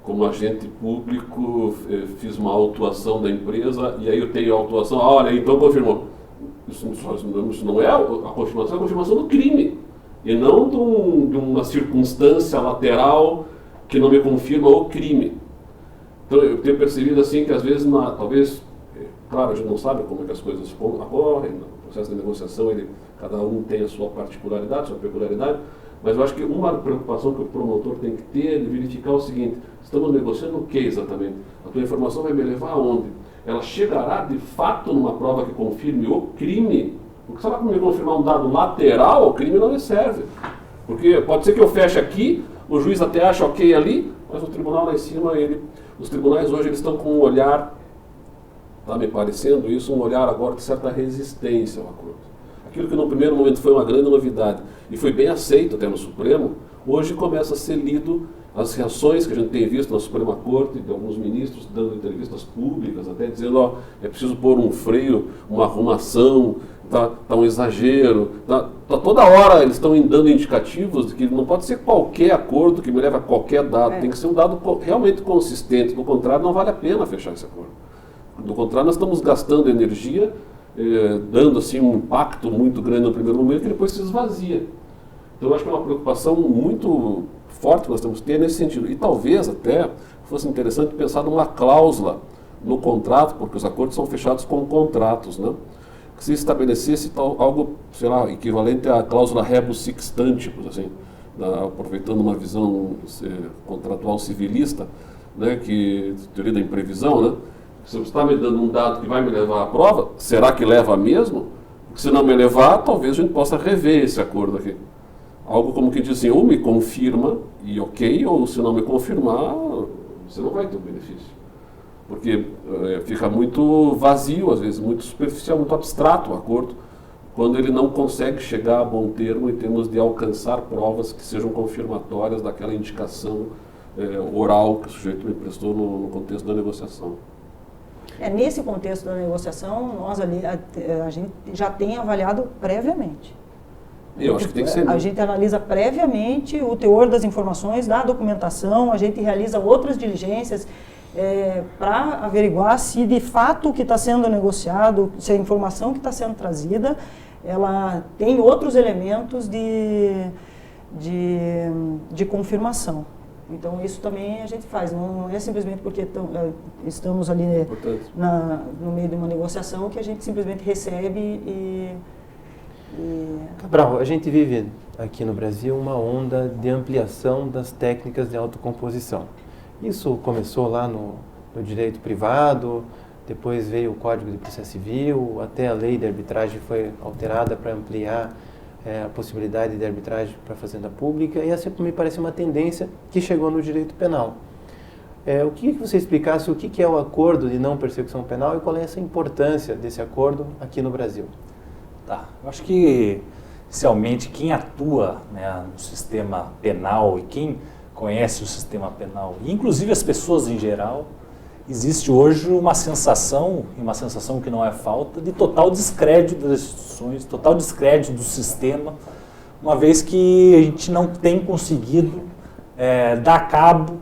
Speaker 2: como agente público, fiz uma autuação da empresa e aí eu tenho a autuação, olha, então confirmou. Isso não é a confirmação, é a confirmação do crime e não de uma circunstância lateral que não me confirma o crime. Então eu tenho percebido assim que às vezes, talvez, claro, a gente não sabe como é que as coisas ocorrem, no processo de negociação cada um tem a sua particularidade, a sua peculiaridade, mas eu acho que uma preocupação que o promotor tem que ter é de verificar o seguinte: estamos negociando o que exatamente? A tua informação vai me levar aonde? Ela chegará de fato numa prova que confirme o crime? Porque se ela me confirmar um dado lateral, o crime não me serve. Porque pode ser que eu feche aqui, o juiz até acha ok ali, mas o tribunal lá em cima, os tribunais hoje eles estão com um olhar, está me parecendo isso, um olhar agora de certa resistência ao acordo. Aquilo que no primeiro momento foi uma grande novidade e foi bem aceito até no Supremo, hoje começa a ser lido as reações que a gente tem visto na Suprema Corte, de alguns ministros dando entrevistas públicas, até dizendo, é preciso pôr um freio, uma arrumação, tá um exagero, toda hora eles estão dando indicativos de que não pode ser qualquer acordo que me leve a qualquer dado, tem que ser um dado realmente consistente, do contrário não vale a pena fechar esse acordo. Do contrário nós estamos gastando energia, dando assim um impacto muito grande no primeiro momento que depois se esvazia. Então eu acho que é uma preocupação muito forte que nós temos que ter nesse sentido. E talvez até fosse interessante pensar numa cláusula no contrato, porque os acordos são fechados com contratos, né? Que se estabelecesse algo, sei lá, equivalente à cláusula rebus sixtantibus, assim, aproveitando uma visão contratual civilista, né, que teoria da imprevisão, né? Se você está me dando um dado que vai me levar à prova, será que leva mesmo? Porque se não me levar, talvez a gente possa rever esse acordo aqui. Algo como que diz assim, ou me confirma e ok, ou se não me confirmar, você não vai ter o benefício. Porque fica muito vazio, às vezes, muito superficial, muito abstrato o acordo, quando ele não consegue chegar a bom termo em termos de alcançar provas que sejam confirmatórias daquela indicação oral que o sujeito me prestou no contexto da negociação.
Speaker 4: Nesse contexto da negociação, nós ali, a gente já tem avaliado previamente.
Speaker 2: Eu acho que tem que ser.
Speaker 4: A gente analisa previamente o teor das informações, da documentação, a gente realiza outras diligências para averiguar se de fato o que está sendo negociado, se a informação que está sendo trazida, ela tem outros elementos de confirmação. Então isso também a gente faz, não é simplesmente porque estamos ali no meio de uma negociação que a gente simplesmente recebe
Speaker 1: Cabral, a gente vive aqui no Brasil uma onda de ampliação das técnicas de autocomposição. Isso começou lá no direito privado, depois veio o Código de Processo Civil, até a lei de arbitragem foi alterada para ampliar a possibilidade de arbitragem para a fazenda pública, e essa me parece uma tendência que chegou no direito penal. Eu queria que você explicasse o que é o acordo de não persecução penal e qual é essa importância desse acordo aqui no Brasil.
Speaker 5: Tá. Eu acho que, inicialmente, quem atua, né, no sistema penal e quem conhece o sistema penal, e inclusive as pessoas em geral, existe hoje uma sensação, e uma sensação que não é falta, de total descrédito das instituições, total descrédito do sistema, uma vez que a gente não tem conseguido dar cabo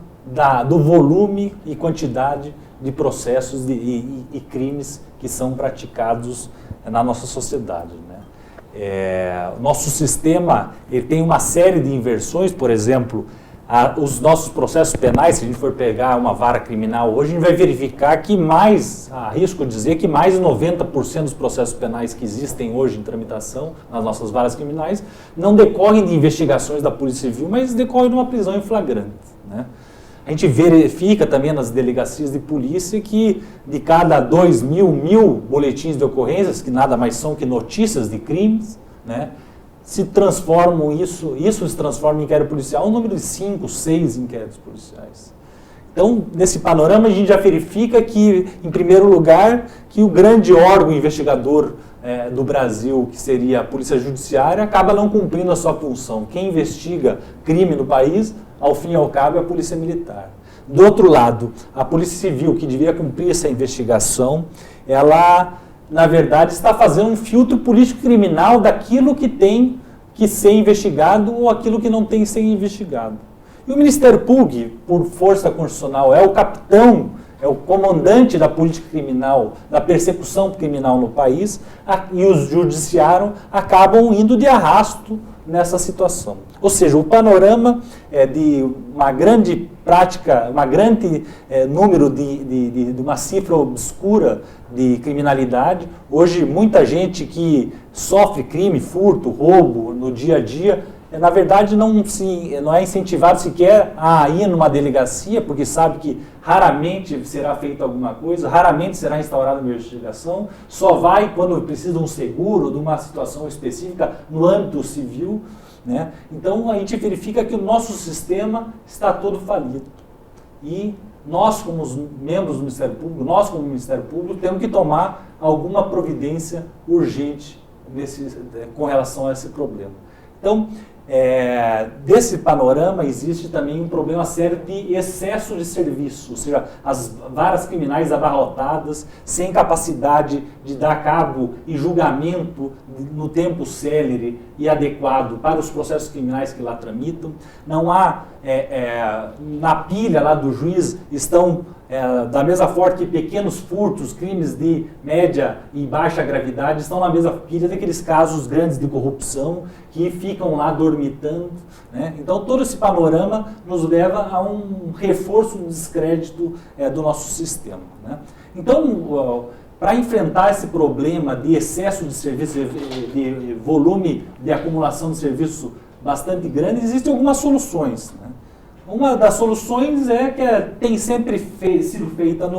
Speaker 5: do volume e quantidade de processos e crimes que são praticados na nossa sociedade, né? O nosso sistema ele tem uma série de inversões, por exemplo, os nossos processos penais, se a gente for pegar uma vara criminal hoje, a gente vai verificar que arrisco dizer que mais de 90% dos processos penais que existem hoje em tramitação nas nossas varas criminais não decorrem de investigações da Polícia Civil, mas decorrem de uma prisão em flagrante, né? A gente verifica também nas delegacias de polícia que de cada 1.000 boletins de ocorrências, que nada mais são que notícias de crimes, né, se transforma em inquérito policial, um número de 5, 6 inquéritos policiais. Então, nesse panorama, a gente já verifica que, em primeiro lugar, que o grande órgão investigador do Brasil, que seria a Polícia Judiciária, acaba não cumprindo a sua função. Quem investiga crime no país, ao fim e ao cabo, é a Polícia Militar. Do outro lado, a Polícia Civil, que devia cumprir essa investigação, ela, na verdade, está fazendo um filtro político-criminal daquilo que tem que ser investigado ou aquilo que não tem que ser investigado. E o Ministério Público, por força constitucional, é o capitão, é o comandante da política criminal, da persecução criminal no país, e o judiciário acabam indo de arrasto nessa situação. Ou seja, o panorama de uma grande prática, número de uma cifra obscura de criminalidade. Hoje, muita gente que sofre crime, furto, roubo no dia a dia, na verdade não é incentivado sequer a ir numa delegacia, porque sabe que raramente será feita alguma coisa, raramente será instaurada uma investigação, só vai quando precisa de um seguro, de uma situação específica no âmbito civil, né? Então a gente verifica que o nosso sistema está todo falido. E nós, como os membros do Ministério Público, nós como Ministério Público, temos que tomar alguma providência urgente com relação a esse problema. Então, desse panorama existe também um problema sério de excesso de serviço, ou seja, as varas criminais abarrotadas, sem capacidade de dar cabo e julgamento no tempo célere e adequado para os processos criminais que lá tramitam. Não há, na pilha lá do juiz, estão da mesma forma que pequenos furtos, crimes de média e baixa gravidade, estão na mesma pilha daqueles casos grandes de corrupção que ficam lá dormitando, né? Então todo esse panorama nos leva a um reforço do descrédito do nosso sistema, né? Então, para enfrentar esse problema de excesso de serviço, de volume de acumulação de serviço bastante grande, existem algumas soluções, né? Uma das soluções tem sempre sido feita,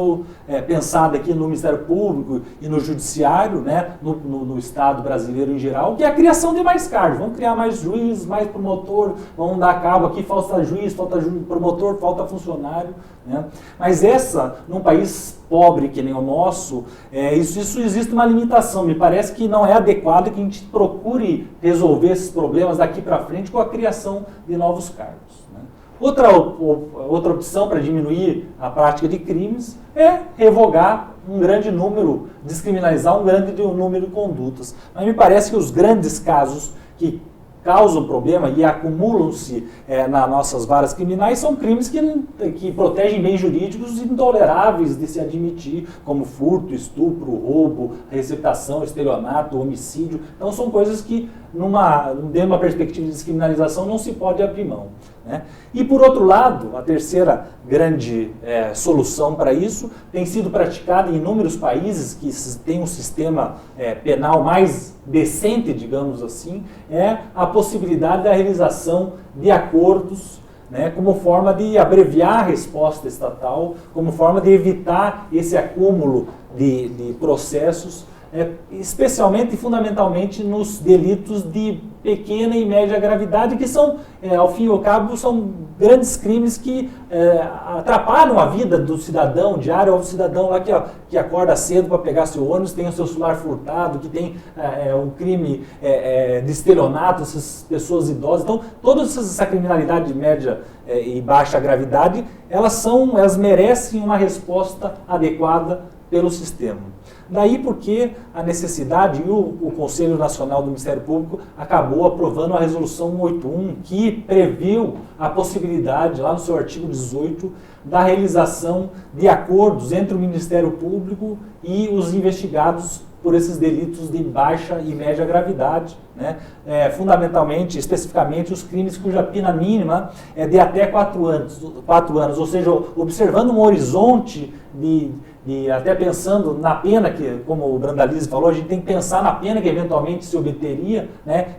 Speaker 5: pensada aqui no Ministério Público e no Judiciário, né, no Estado brasileiro em geral, que é a criação de mais cargos. Vamos criar mais juiz, mais promotor, vamos dar cabo aqui, falta juiz, promotor, falta funcionário, né? Mas num país pobre que nem o nosso, isso existe uma limitação. Me parece que não é adequado que a gente procure resolver esses problemas daqui para frente com a criação de novos cargos, né? Outra opção para diminuir a prática de crimes é revogar um grande número, descriminalizar um grande número de condutas. Mas me parece que os grandes casos que causam problema e acumulam-se nas nossas varas criminais são crimes que protegem bens jurídicos intoleráveis de se admitir, como furto, estupro, roubo, receptação, estelionato, homicídio. Então são coisas que, dentro de uma perspectiva de descriminalização, não se pode abrir mão, né? E por outro lado, a terceira grande solução para isso tem sido praticada em inúmeros países que têm um sistema penal mais decente, digamos assim, é a possibilidade da realização de acordos, né, como forma de abreviar a resposta estatal, como forma de evitar esse acúmulo de processos, especialmente e fundamentalmente nos delitos de pequena e média gravidade, que são, ao fim e ao cabo, são grandes crimes que atrapalham a vida do cidadão diário, ou o cidadão lá que acorda cedo para pegar seu ônibus, tem o seu celular furtado, que tem um crime de estelionato, essas pessoas idosas. Então, toda essa criminalidade de média e baixa gravidade, elas merecem uma resposta adequada pelo sistema. Daí porque a necessidade, e o Conselho Nacional do Ministério Público acabou aprovando a Resolução 181, que previu a possibilidade, lá no seu artigo 18, da realização de acordos entre o Ministério Público e os investigados por esses delitos de baixa e média gravidade, né? Fundamentalmente, especificamente, os crimes cuja pena mínima é de até 4 anos, ou seja, observando um horizonte até pensando na pena que, como o Brandalize falou, a gente tem que pensar na pena que eventualmente se obteria, né?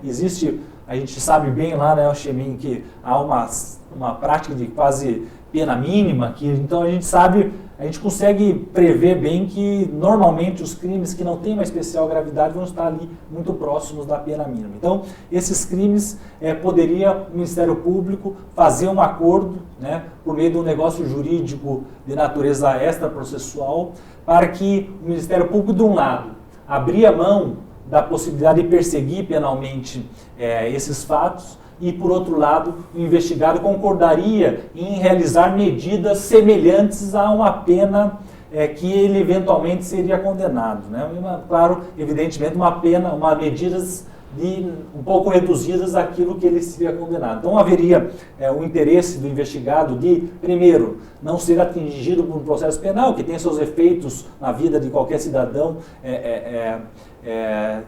Speaker 5: A gente sabe bem lá, né, Chemin, que há uma prática de quase pena mínima, então a gente consegue prever bem que normalmente os crimes que não têm uma especial gravidade vão estar ali muito próximos da pena mínima. Então, esses crimes poderia o Ministério Público fazer um acordo, né, por meio de um negócio jurídico de natureza extraprocessual, para que o Ministério Público, de um lado, abria mão da possibilidade de perseguir penalmente esses fatos, e, por outro lado, o investigado concordaria em realizar medidas semelhantes a uma pena que ele eventualmente seria condenado, né? Claro, evidentemente, medidas um pouco reduzidas àquilo que ele seria condenado. Então haveria o interesse do investigado de, primeiro, não ser atingido por um processo penal, que tem seus efeitos na vida de qualquer cidadão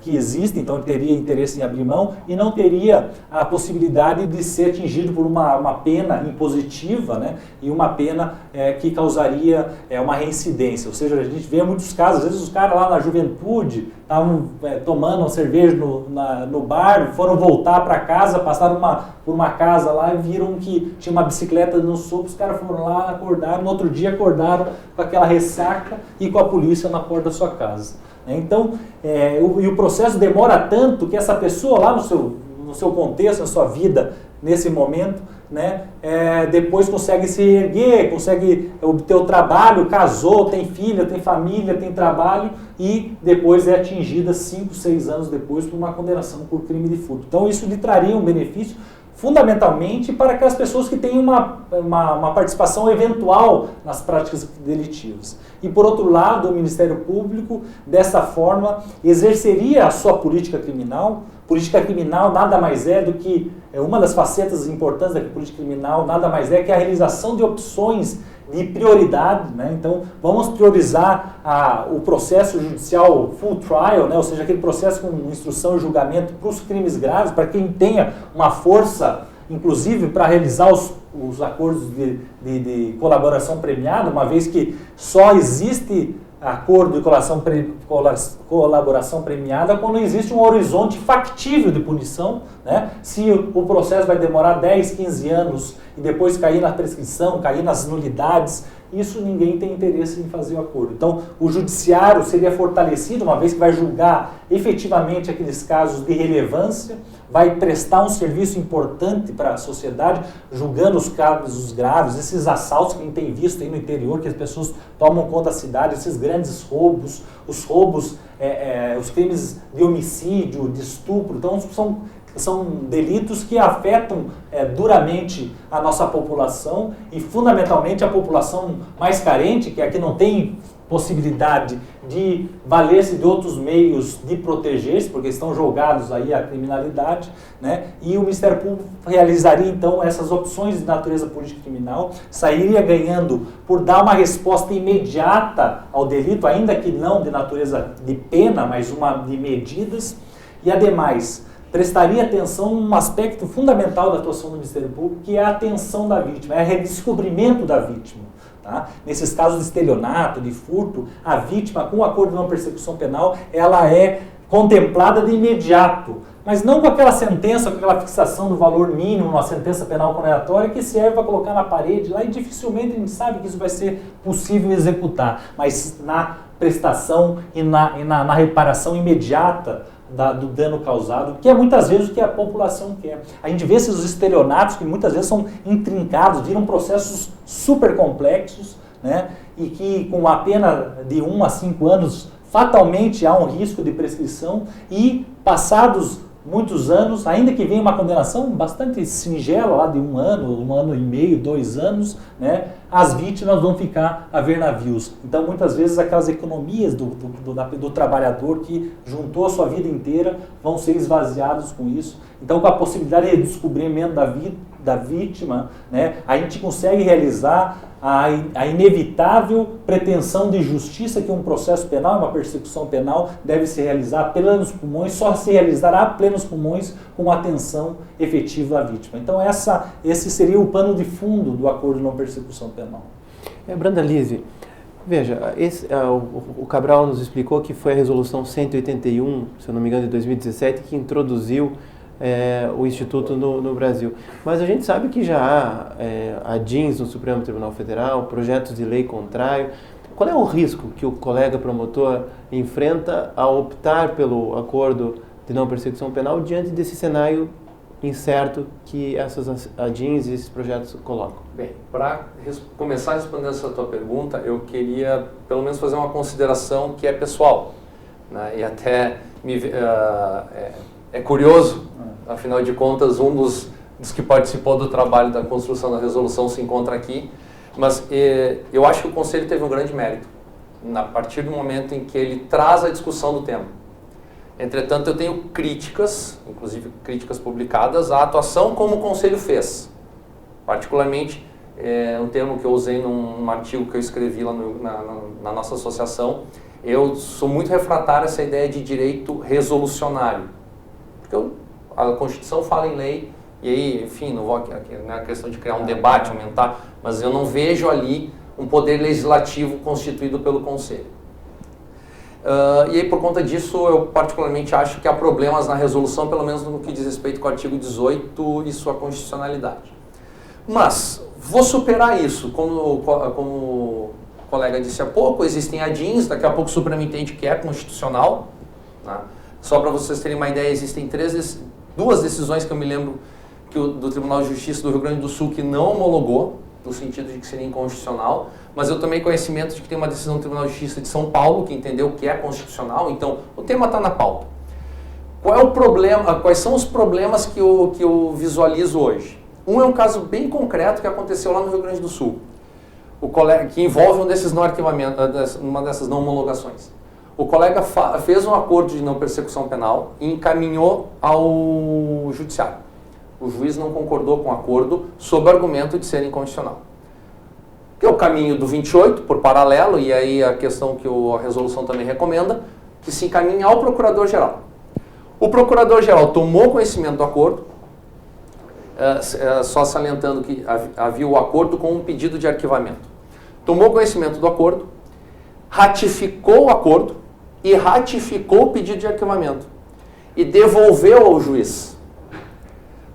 Speaker 5: que existe, então ele teria interesse em abrir mão e não teria a possibilidade de ser atingido por uma pena impositiva, né, e uma pena que causaria uma reincidência. Ou seja, a gente vê muitos casos, às vezes os caras lá na juventude estavam tomando uma cerveja no bar, foram voltar para casa, passaram por uma casa lá e viram que tinha uma bicicleta no sopro, os caras foram lá, acordaram, no outro dia acordaram com aquela ressaca e com a polícia na porta da sua casa. Então, o processo demora tanto que essa pessoa lá no seu contexto, na sua vida, nesse momento, né, depois consegue se erguer, consegue obter o trabalho, casou, tem filha, tem família, tem trabalho e depois é atingida 5, 6 anos depois por uma condenação por crime de furto. Então isso lhe traria um benefício fundamentalmente para aquelas pessoas que têm uma participação eventual nas práticas delitivas. E, por outro lado, o Ministério Público, dessa forma, exerceria a sua política criminal. Política criminal nada mais é do que, uma das facetas importantes da política criminal, nada mais é que a realização de opções de prioridade, né? Então, vamos priorizar o processo judicial full trial, né? Ou seja, aquele processo com instrução e julgamento para os crimes graves, para quem tenha uma força, inclusive para realizar os acordos de colaboração premiada, uma vez que só existe acordo de colaboração premiada quando existe um horizonte factível de punição, né? Se o processo vai demorar 10, 15 anos e depois cair na prescrição, cair nas nulidades, isso ninguém tem interesse em fazer o acordo. Então, o judiciário seria fortalecido, uma vez que vai julgar efetivamente aqueles casos de relevância, vai prestar um serviço importante para a sociedade, julgando os casos graves, esses assaltos que a gente tem visto aí no interior, que as pessoas tomam conta da cidade, esses grandes roubos, os crimes de homicídio, de estupro. Então, são delitos que afetam duramente a nossa população e fundamentalmente a população mais carente, que é a que não tem possibilidade de valer-se de outros meios de proteger-se, porque estão jogados aí à criminalidade, né? E o Ministério Público realizaria então essas opções de natureza política criminal, sairia ganhando por dar uma resposta imediata ao delito, ainda que não de natureza de pena, mas uma de medidas, e ademais prestaria atenção a um aspecto fundamental da atuação do Ministério Público, que é a atenção da vítima, é o redescobrimento da vítima. Tá? Nesses casos de estelionato, de furto, a vítima, com o acordo de não persecução penal, ela é contemplada de imediato, mas não com aquela sentença, com aquela fixação do valor mínimo, uma sentença penal condenatória que serve para colocar na parede lá e dificilmente a gente sabe que isso vai ser possível executar, mas na prestação e na reparação imediata do dano causado, que é muitas vezes o que a população quer. A gente vê esses estelionatos que muitas vezes são intrincados, viram processos super complexos, né? E que com a pena de 1 a 5 anos fatalmente há um risco de prescrição e passados muitos anos, ainda que venha uma condenação bastante singela lá de 1 ano, 1 ano e meio, 2 anos, né, as vítimas vão ficar a ver navios. Então, muitas vezes, aquelas economias do trabalhador que juntou a sua vida inteira vão ser esvaziados com isso. Então, com a possibilidade de descobrimento da vítima, né, a gente consegue realizar a inevitável pretensão de justiça que um processo penal, uma persecução penal, deve se realizar a plenos pulmões, só se realizará a plenos pulmões com atenção efetiva à vítima. Então esse seria o pano de fundo do acordo de não persecução penal.
Speaker 1: Brandalize, veja, o Cabral nos explicou que foi a resolução 181, se eu não me engano, de 2017, que introduziu o Instituto no Brasil. Mas a gente sabe que já há ADINs no Supremo Tribunal Federal, projetos de lei contrário. Qual é o risco que o colega promotor enfrenta ao optar pelo acordo de não persecução penal diante desse cenário incerto que essas ADINs e esses projetos colocam?
Speaker 3: Bem, para começar respondendo essa tua pergunta, eu queria pelo menos fazer uma consideração que é pessoal, né? E até é curioso, afinal de contas, um dos que participou do trabalho da construção da resolução se encontra aqui, mas eu acho que o Conselho teve um grande mérito, a partir do momento em que ele traz a discussão do tema. Entretanto, eu tenho críticas, inclusive críticas publicadas, à atuação como o Conselho fez. Particularmente, um termo que eu usei num artigo que eu escrevi lá na nossa associação, eu sou muito refratário a essa ideia de direito resolucionário. Porque a Constituição fala em lei, e aí, enfim, não vou aqui, não é a questão de criar um debate, aumentar, mas eu não vejo ali um poder legislativo constituído pelo Conselho. E aí, por conta disso, eu particularmente acho que há problemas na resolução, pelo menos no que diz respeito com o artigo 18 e sua constitucionalidade. Mas, vou superar isso, como o colega disse há pouco, existem ADINs, daqui a pouco o Supremo entende que é constitucional. Né? Só para vocês terem uma ideia, existem duas decisões que eu me lembro do Tribunal de Justiça do Rio Grande do Sul que não homologou, no sentido de que seria inconstitucional, mas eu tomei conhecimento de que tem uma decisão do Tribunal de Justiça de São Paulo que entendeu que é constitucional, então o tema está na pauta. Qual é o problema, quais são os problemas que eu visualizo hoje? Um é um caso bem concreto que aconteceu lá no Rio Grande do Sul, que envolve uma dessas não homologações. O colega fez um acordo de não persecução penal e encaminhou ao judiciário. O juiz não concordou com o acordo sob o argumento de ser inconstitucional. Que é o caminho do 28, por paralelo, e aí a questão que a resolução também recomenda, que se encaminhe ao Procurador-Geral. O Procurador-Geral tomou conhecimento do acordo, só salientando que havia o acordo com um pedido de arquivamento. Tomou conhecimento do acordo, ratificou o acordo e ratificou o pedido de arquivamento e devolveu ao juiz.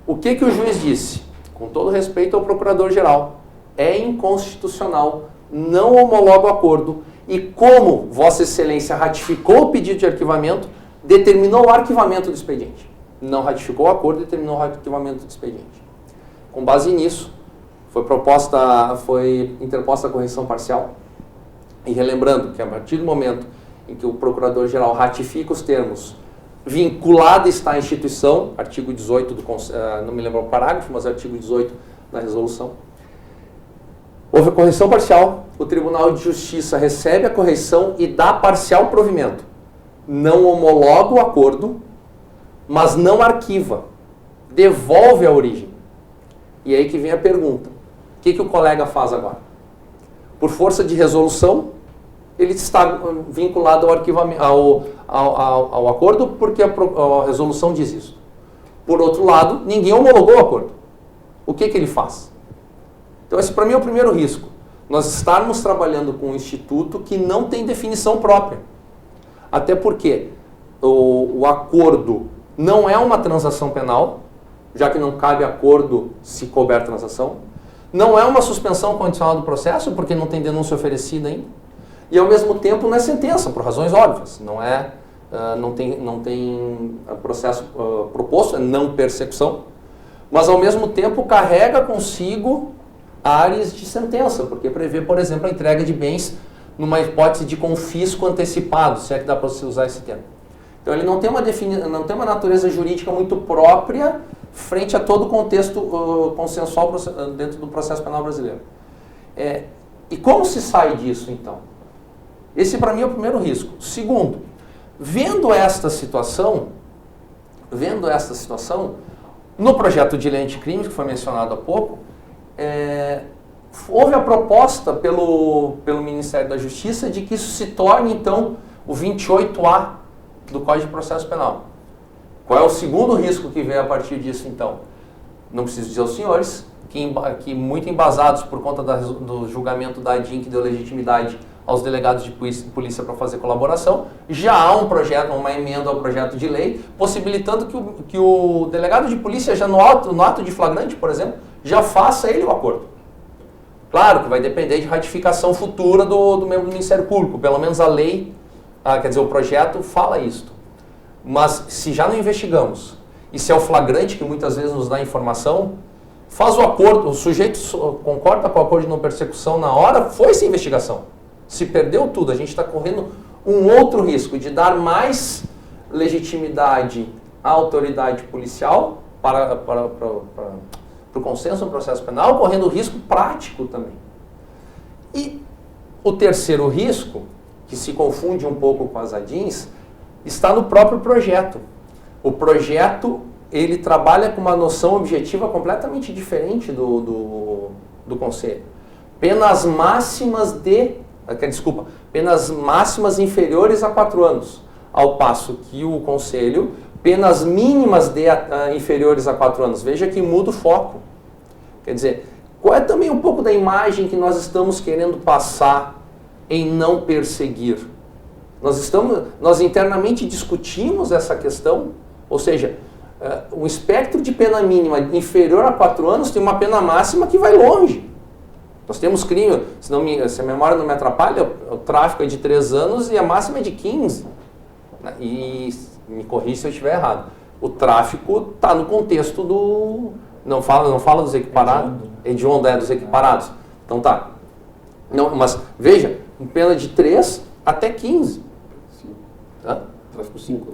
Speaker 3: O que o juiz disse? Com todo respeito ao Procurador-Geral, é inconstitucional, não homologa o acordo e como Vossa Excelência ratificou o pedido de arquivamento, determinou o arquivamento do expediente. Não ratificou o acordo, determinou o arquivamento do expediente. Com base nisso, foi interposta a correção parcial. E relembrando que a partir do momento em que o Procurador-Geral ratifica os termos, vinculada está a instituição, artigo 18 não me lembro o parágrafo, mas artigo 18 da resolução. Houve a correção parcial, o Tribunal de Justiça recebe a correção e dá parcial provimento. Não homologa o acordo, mas não arquiva, devolve a origem. E aí que vem a pergunta, o que o colega faz agora? Por força de resolução, ele está vinculado ao arquivamento, ao acordo, porque a resolução diz isso. Por outro lado, ninguém homologou o acordo. O que ele faz? Então, esse para mim é o primeiro risco. Nós estarmos trabalhando com um instituto que não tem definição própria. Até porque o acordo não é uma transação penal, já que não cabe acordo se couber transação. Não é uma suspensão condicional do processo, porque não tem denúncia oferecida ainda. E, ao mesmo tempo, não é sentença, por razões óbvias. Não tem processo proposto, é não persecução. Mas, ao mesmo tempo, carrega consigo áreas de sentença, porque prevê, por exemplo, a entrega de bens numa hipótese de confisco antecipado, se é que dá para você usar esse termo. Então, ele não tem uma natureza jurídica muito própria frente a todo o contexto consensual dentro do processo penal brasileiro. E como se sai disso, então? Esse, para mim, é o primeiro risco. Segundo, vendo esta situação, no projeto de lei anticrimes, que foi mencionado há pouco, houve a proposta pelo Ministério da Justiça de que isso se torne, então, o 28A do Código de Processo Penal. Qual é o segundo risco que vem a partir disso, então? Não preciso dizer aos senhores que muito embasados por conta do julgamento da ADIM que deu legitimidade aos delegados de polícia para fazer colaboração, já há um projeto, uma emenda ao projeto de lei, possibilitando que o delegado de polícia, já no ato de flagrante, por exemplo, já faça ele o acordo. Claro que vai depender de ratificação futura do membro do Ministério Público, pelo menos a lei, o projeto fala isto. Mas se já não investigamos, e se é o flagrante que muitas vezes nos dá informação, faz o acordo, o sujeito concorda com o acordo de não persecução na hora, foi-se a investigação. Se perdeu tudo, a gente está correndo um outro risco de dar mais legitimidade à autoridade policial para o consenso no processo penal, correndo risco prático também. E o terceiro risco, que se confunde um pouco com as ADINs, está no próprio projeto. O projeto, ele trabalha com uma noção objetiva completamente diferente do Conselho. Penas máximas penas máximas inferiores a 4 anos, ao passo que o Conselho, penas mínimas inferiores a 4 anos. Veja que muda o foco. Quer dizer, qual é também um pouco da imagem que nós estamos querendo passar em não perseguir? Nós internamente discutimos essa questão, ou seja, o espectro de pena mínima inferior a 4 anos tem uma pena máxima que vai longe. Nós temos crime, se a memória não me atrapalha, o tráfico é de 3 anos e a máxima é de 15. E me corrija se eu estiver errado. O tráfico está no contexto do... Não fala dos equiparados? Hediondo dos equiparados. Então tá. Não, mas veja, em pena de 3 até 15.
Speaker 2: Tráfico 5.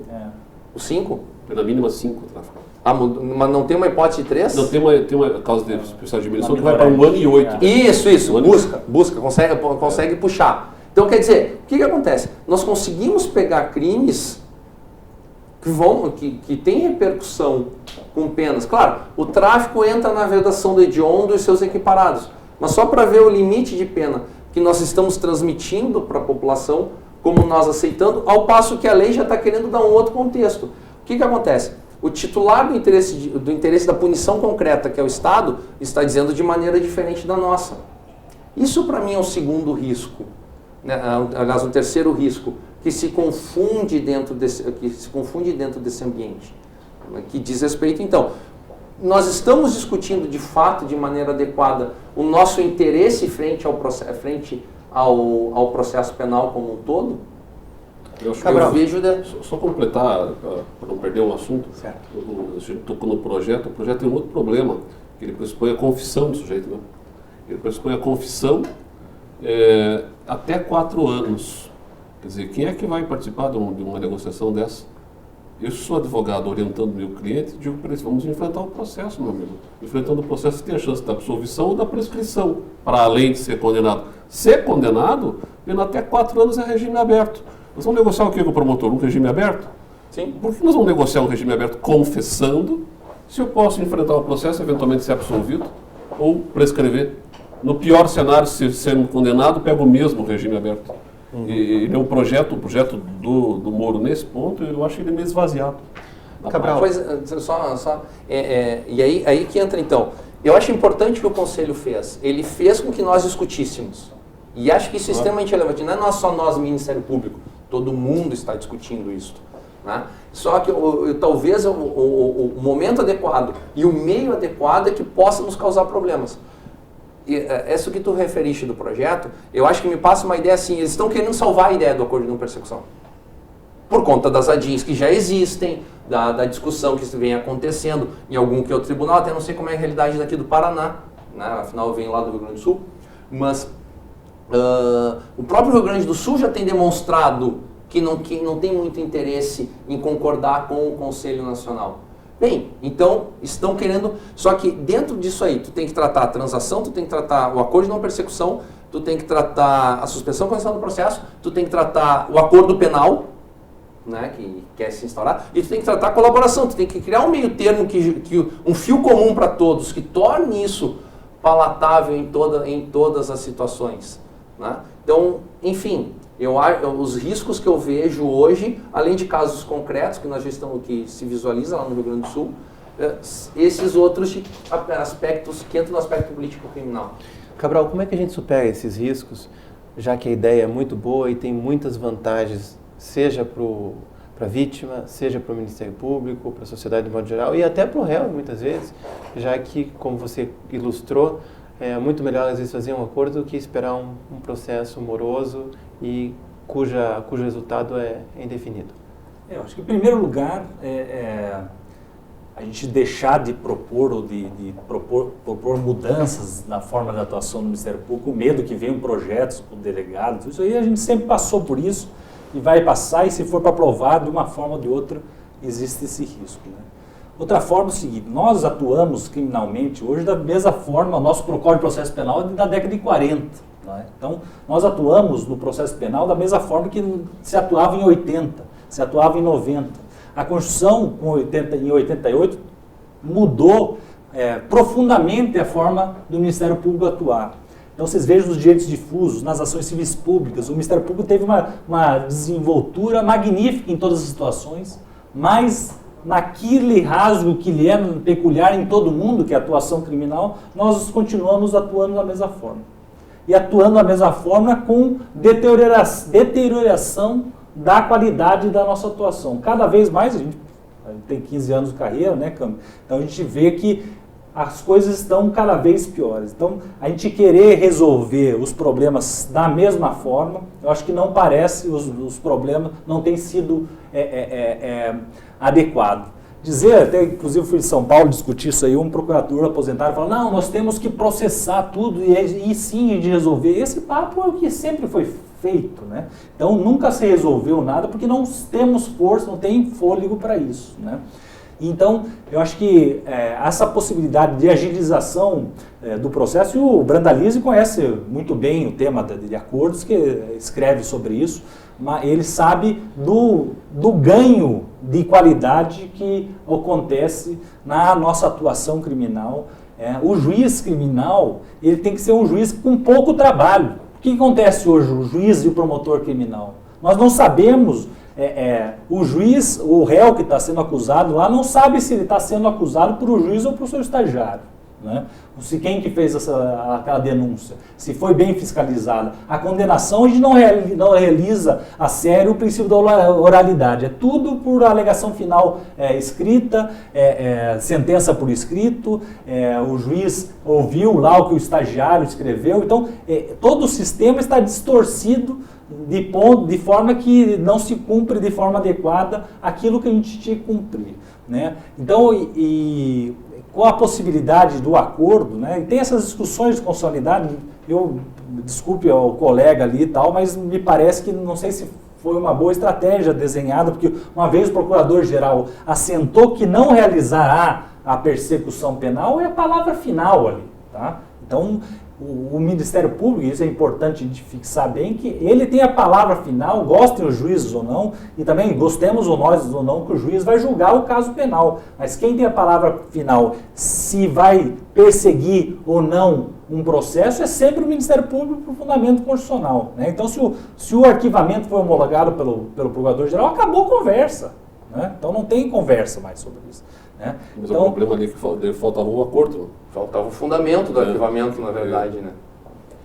Speaker 3: O 5?
Speaker 2: Pena mínima 5, tráfico.
Speaker 3: Mas não tem uma hipótese de 3?
Speaker 2: Não, tem uma causa de especial de diminuição que vai para 1 ano e 8.
Speaker 3: Isso. Busca, consegue puxar. Então, quer dizer, o que acontece? Nós conseguimos pegar crimes que têm repercussão com penas. Claro, o tráfico entra na vedação do hediondo e seus equiparados. Mas só para ver o limite de pena que nós estamos transmitindo para a população, como nós aceitando, ao passo que a lei já está querendo dar um outro contexto. O que acontece? O titular do interesse da punição concreta, que é o Estado, está dizendo de maneira diferente da nossa. Isso, para mim, é o segundo risco. Né? Aliás, o terceiro risco, que se confunde dentro desse ambiente. Né? Que diz respeito, então, nós estamos discutindo, de fato, de maneira adequada, o nosso interesse frente ao processo penal como um todo?
Speaker 2: Eu
Speaker 3: vejo...
Speaker 2: Só completar, para não perder um assunto, a gente tocou no projeto, o projeto tem um outro problema, que ele pressupõe a confissão do sujeito. Né? Ele pressupõe a confissão até 4 anos. Quer dizer, quem é que vai participar de uma negociação dessa? Eu sou advogado orientando meu cliente, digo para eles, vamos enfrentar o processo, meu amigo. Enfrentando o processo, tem a chance da absolvição ou da prescrição, para além de ser condenado. Ser condenado, pena até 4 anos é regime aberto. Nós vamos negociar o que com o promotor? Um regime aberto?
Speaker 3: Sim.
Speaker 2: Por que nós vamos negociar um regime aberto confessando, se eu posso enfrentar o processo, eventualmente ser absolvido ou prescrever? No pior cenário, se sendo condenado, pego o mesmo regime aberto. E ele é o projeto do Moro nesse ponto, eu acho ele meio esvaziado.
Speaker 1: Cabral.
Speaker 3: E aí que entra então. Eu acho importante o que o Conselho fez. Ele fez com que nós discutíssemos. E acho que isso é extremamente relevante. Não é só nós, Ministério Público. Todo mundo está discutindo isso. Né? Só que talvez o momento adequado e o meio adequado é que possa nos causar problemas. Isso que tu referiste do projeto, eu acho que me passa uma ideia assim, eles estão querendo salvar a ideia do acordo de não persecução. Por conta das ADIs que já existem, da discussão que vem acontecendo em algum que outro tribunal, até não sei como é a realidade daqui do Paraná, né? Afinal eu venho lá do Rio Grande do Sul, mas o próprio Rio Grande do Sul já tem demonstrado que não tem muito interesse em concordar com o Conselho Nacional. Bem, então estão querendo, só que dentro disso aí, tu tem que tratar a transação, tu tem que tratar o acordo de não persecução, tu tem que tratar a suspensão condicional do processo, tu tem que tratar o acordo penal, né, que quer se instaurar, e tu tem que tratar a colaboração, tu tem que criar um meio termo, um fio comum para todos, que torne isso palatável em todas as situações. Né? Então, enfim, os riscos que eu vejo hoje, além de casos concretos que nós já estamos, que se visualiza lá no Rio Grande do Sul, esses outros aspectos que entram no aspecto político-criminal.
Speaker 1: Cabral, como é que a gente supera esses riscos, já que a ideia é muito boa e tem muitas vantagens, seja para a vítima, seja para o Ministério Público, para a sociedade de modo geral e até para o réu, muitas vezes, já que, como você ilustrou, é muito melhor às vezes fazer um acordo do que esperar um processo moroso e cujo resultado é indefinido.
Speaker 5: Eu acho que, em primeiro lugar, a gente deixar de propor ou de propor mudanças na forma de atuação do Ministério Público, o medo que venham projetos com delegados, isso aí a gente sempre passou por isso e vai passar, e se for para aprovar, de uma forma ou de outra, existe esse risco. Né? Outra forma é o seguinte, nós atuamos criminalmente hoje da mesma forma, o nosso Código de Processo Penal é da década de 40. Né? Então, nós atuamos no processo penal da mesma forma que se atuava em 80. se atuava em 90. A Constituição, em 88, mudou profundamente a forma do Ministério Público atuar. Então, vocês vejam os direitos difusos, nas ações civis públicas, o Ministério Público teve uma desenvoltura magnífica em todas as situações, mas naquele rasgo que lhe é peculiar em todo mundo, que é a atuação criminal, nós continuamos atuando da mesma forma. E atuando da mesma forma com deterioração da qualidade da nossa atuação. Cada vez mais, a gente tem 15 anos de carreira, né, Câmara? Então a gente vê que as coisas estão cada vez piores. Então, a gente querer resolver os problemas da mesma forma, eu acho que não parece, os problemas não têm sido adequados. Dizer, até inclusive fui em São Paulo discutir isso aí, um procurador aposentado falou, não, nós temos que processar tudo e sim de resolver. Esse papo é o que sempre foi feito, né? Então nunca se resolveu nada porque não temos força, não tem fôlego para isso, né? Então, eu acho que essa possibilidade de agilização do processo, e o Brandalize conhece muito bem o tema de acordos, que escreve sobre isso, mas ele sabe do ganho de qualidade que acontece na nossa atuação criminal. O juiz criminal, ele tem que ser um juiz com pouco trabalho. O que acontece hoje, o juiz e o promotor criminal? Nós não sabemos, o juiz, o réu que está sendo acusado lá, não sabe se ele está sendo acusado por um juiz ou por seu estagiário, né? Se quem que fez aquela denúncia, se foi bem fiscalizada. A condenação a gente não realiza a sério o princípio da oralidade. É tudo por alegação final escrita, sentença por escrito, o juiz ouviu lá o que o estagiário escreveu. Então, todo o sistema está distorcido de forma que não se cumpre de forma adequada aquilo que a gente tinha que cumprir, né? Então, com a possibilidade do acordo, né? E tem essas discussões de constitucionalidade, desculpe ao colega ali e tal, mas me parece que não sei se foi uma boa estratégia desenhada, porque uma vez o procurador-geral assentou que não realizará a persecução penal, é a palavra final ali, tá? Então, o Ministério Público, isso é importante a gente fixar bem, que ele tem a palavra final, gostem os juízes ou não, e também gostemos ou nós ou não, que o juiz vai julgar o caso penal. Mas quem tem a palavra final, se vai perseguir ou não um processo, é sempre o Ministério Público por fundamento constitucional, né? Então, se o arquivamento foi homologado pelo Procurador-Geral, acabou a conversa, né? Então, não tem conversa mais sobre isso, né?
Speaker 2: Mas
Speaker 5: então,
Speaker 2: o problema ali é que faltava um acordo.
Speaker 3: Faltava o fundamento do arquivamento, na verdade, né?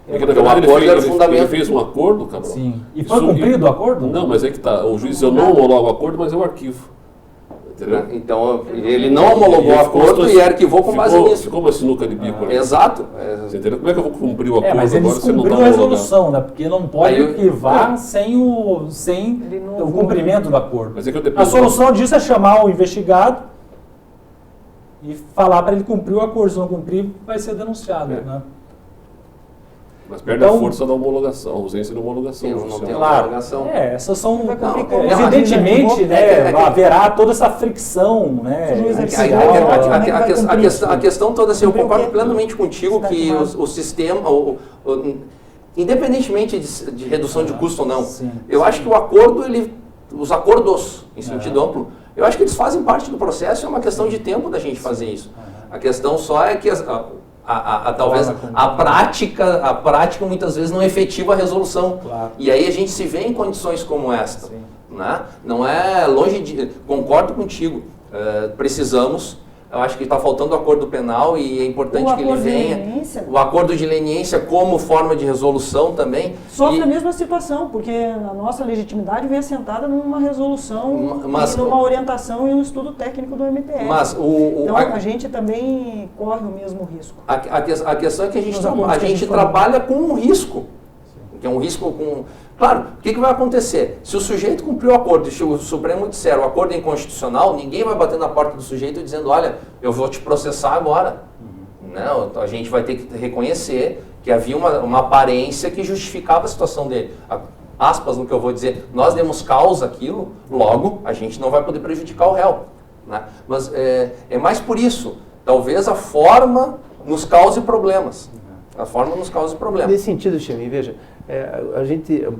Speaker 2: Porque na verdade ele fez um acordo, Cabral.
Speaker 5: Sim. E foi cumprido o acordo?
Speaker 2: Não, mas é que tá. O juiz eu não homologo o acordo, mas eu arquivo. Entendeu?
Speaker 3: Então, ele não homologou o acordo e arquivou com base nisso.
Speaker 2: Ficou uma sinuca de bico.
Speaker 3: Exato.
Speaker 2: Você entendeu? Como é que eu vou cumprir o acordo
Speaker 5: mas
Speaker 2: agora
Speaker 5: eles
Speaker 2: se não está
Speaker 5: cumpriram a resolução, né? Porque não pode arquivar sem o cumprimento do acordo.
Speaker 2: Mas é que
Speaker 5: a solução disso é chamar o investigado e falar para ele cumprir o acordo. Se não cumprir, vai ser denunciado, né?
Speaker 2: Mas perde a força da homologação, a ausência de homologação.
Speaker 3: Não tem homologação.
Speaker 5: Essas são... evidentemente, né, haverá toda essa fricção, né?
Speaker 3: A questão toda, assim, eu concordo plenamente contigo que o sistema, independentemente de redução de custo ou não, eu acho que o acordo, os acordos, em sentido amplo, eu acho que eles fazem parte do processo, é uma questão de tempo da gente fazer isso. A questão só é que talvez a prática muitas vezes não efetiva a resolução.
Speaker 5: Claro.
Speaker 3: E aí a gente se vê em condições como esta. Né? Não é longe de... Concordo contigo. Precisamos... Eu acho que está faltando o acordo penal e é importante que ele venha. O acordo de leniência como forma de resolução também.
Speaker 4: Sofre a mesma situação, porque a nossa legitimidade vem assentada numa resolução, numa orientação e um estudo técnico do MPF. Então a gente também corre o mesmo risco.
Speaker 3: A questão é que a gente trabalha com um risco. Que é um risco com... Claro, o que vai acontecer? Se o sujeito cumpriu o acordo e se o Supremo disser o acordo é inconstitucional, ninguém vai bater na porta do sujeito dizendo, olha, eu vou te processar agora. Não, a gente vai ter que reconhecer que havia uma aparência que justificava a situação dele. Aspas no que eu vou dizer, nós demos causa àquilo, logo a gente não vai poder prejudicar o réu. Né? Mas é mais por isso. Talvez a forma nos cause problemas. A forma nos causa problemas.
Speaker 1: Nesse sentido, Chemi, veja,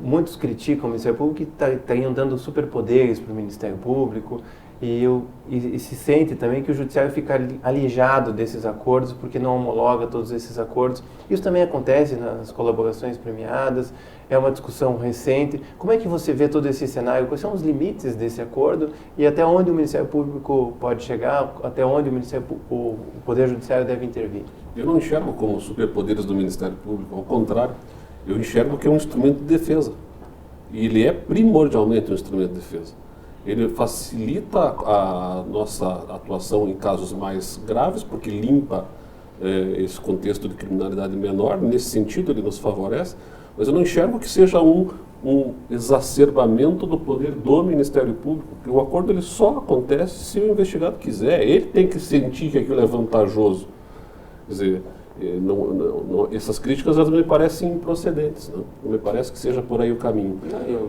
Speaker 1: Muitos criticam o Ministério Público que está dando superpoderes para o Ministério Público e se sente também que o Judiciário fica alijado desses acordos porque não homologa todos esses acordos. Isso também acontece nas colaborações premiadas, é uma discussão recente. Como é que você vê todo esse cenário? Quais são os limites desse acordo e até onde o Ministério Público pode chegar, até onde o Poder Judiciário deve intervir?
Speaker 2: Eu não enxergo como superpoderes do Ministério Público, ao contrário, eu enxergo que é um instrumento de defesa. E ele é primordialmente um instrumento de defesa. Ele facilita a nossa atuação em casos mais graves, porque limpa esse contexto de criminalidade menor. Nesse sentido, ele nos favorece. Mas eu não enxergo que seja um exacerbamento do poder do Ministério Público, porque o acordo ele só acontece se o investigado quiser. Ele tem que sentir que aquilo é vantajoso. Quer dizer, essas críticas elas me parecem improcedentes, não me parece que seja por aí o caminho.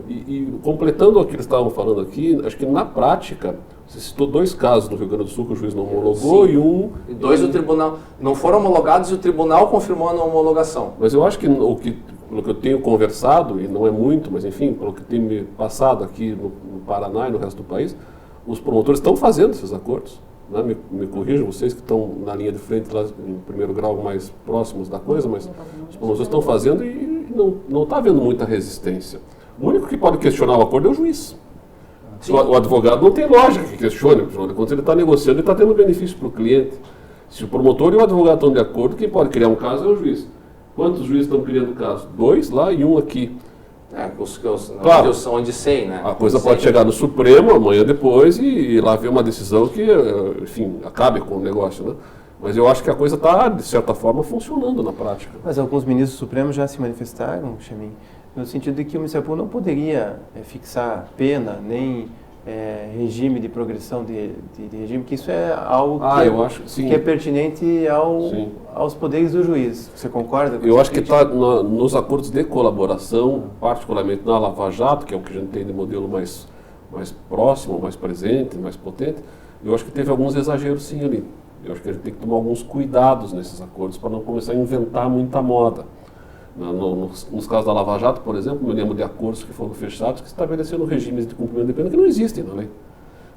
Speaker 2: E completando o que eles estavam falando aqui, acho que na prática, você citou 2 casos no Rio Grande do Sul que o juiz não homologou.
Speaker 3: Sim. E 2 o tribunal não foram homologados e o tribunal confirmou a não homologação.
Speaker 2: Mas eu acho que pelo que eu tenho conversado, e não é muito, mas enfim, pelo que tem me passado aqui no Paraná e no resto do país, os promotores estão fazendo esses acordos. Me corrijam vocês que estão na linha de frente, lá em primeiro grau, mais próximos da coisa, mas os promotores estão fazendo e não está havendo muita resistência. O único que pode questionar o acordo é o juiz. O advogado não tem lógica que questione, quando ele está negociando, ele está tendo benefício para o cliente. Se o promotor e o advogado estão de acordo, quem pode criar um caso é o juiz. Quantos juízes estão criando caso? 2 lá e 1 aqui.
Speaker 3: Claro, são de 100, né?
Speaker 2: A coisa pode chegar no Supremo amanhã depois e lá ver uma decisão que, enfim, acabe com o negócio, né? Mas eu acho que a coisa está, de certa forma, funcionando na prática.
Speaker 1: Mas alguns ministros supremos já se manifestaram, Chamin, no sentido de que o Ministério Público não poderia fixar pena, nem regime de progressão de regime, que isso é algo que é pertinente aos poderes do juiz. Você concorda com isso?
Speaker 2: Eu acho que está nos acordos de colaboração, particularmente na Lava Jato, que é o que a gente tem de modelo mais próximo, mais presente, mais potente, eu acho que teve alguns exageros sim ali. Eu acho que a gente tem que tomar alguns cuidados nesses acordos para não começar a inventar muita moda. Nos casos da Lava Jato, por exemplo, me lembro de acordos que foram fechados que estabeleceram regimes de cumprimento de pena que não existem na lei.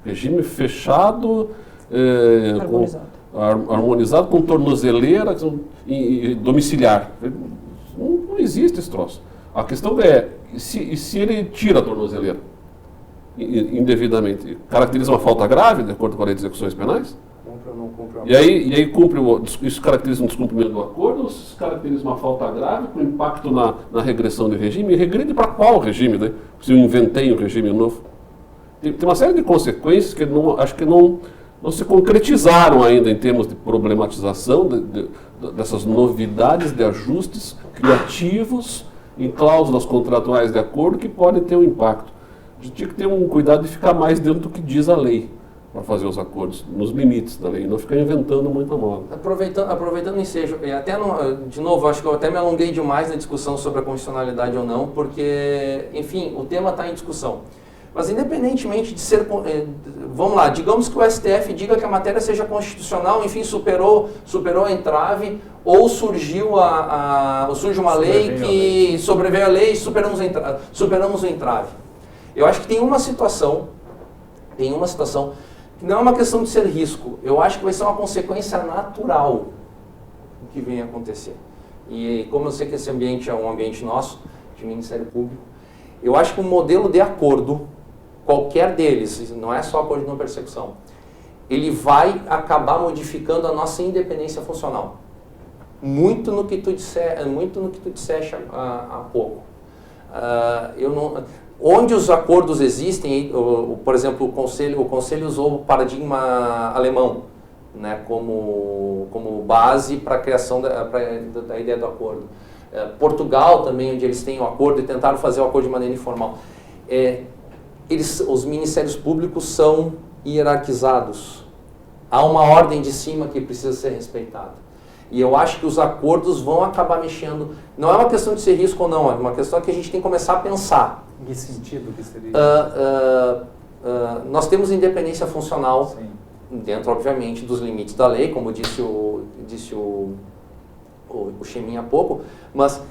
Speaker 2: Regime fechado, harmonizado com tornozeleira e domiciliar. Não existe esse troço. A questão é, e se ele tira a tornozeleira indevidamente, caracteriza uma falta grave, de acordo com a lei de execuções penais? E aí isso caracteriza um descumprimento do acordo ou isso caracteriza uma falta grave com impacto na regressão do regime? E regride para qual regime, né? Se eu inventei um regime novo? Tem uma série de consequências que acho que não se concretizaram ainda em termos de problematização dessas novidades de ajustes criativos em cláusulas contratuais de acordo que podem ter um impacto. A gente tinha que ter um cuidado de ficar mais dentro do que diz a lei para fazer os acordos, nos limites da lei, não ficar inventando muita moda.
Speaker 3: Aproveitando o ensejo, e até de novo, acho que eu até me alonguei demais na discussão sobre a constitucionalidade ou não, porque, enfim, o tema está em discussão. Mas independentemente de ser, vamos lá, digamos que o STF diga que a matéria seja constitucional, enfim, superou a entrave, ou surge uma lei que sobreveio a lei e superamos o entrave. Eu acho que tem uma situação que não é uma questão de ser risco, eu acho que vai ser uma consequência natural do que vem acontecer. E como eu sei que esse ambiente é um ambiente nosso, de Ministério Público, eu acho que um modelo de acordo, qualquer deles, não é só acordo de não persecução, ele vai acabar modificando a nossa independência funcional. Muito no que tu disseste há pouco. Onde os acordos existem, por exemplo, o Conselho usou o paradigma alemão, né, como base para a criação da ideia do acordo. Portugal também, onde eles têm o acordo e tentaram fazer o acordo de maneira informal. Os ministérios públicos são hierarquizados. Há uma ordem de cima que precisa ser respeitada. E eu acho que os acordos vão acabar mexendo. Não é uma questão de ser risco ou não, é uma questão que a gente tem que começar a pensar.
Speaker 5: Em que sentido que seria?
Speaker 3: Nós temos independência funcional,
Speaker 5: sim,
Speaker 3: dentro, obviamente, dos limites da lei, como disse o o Chemin há pouco, mas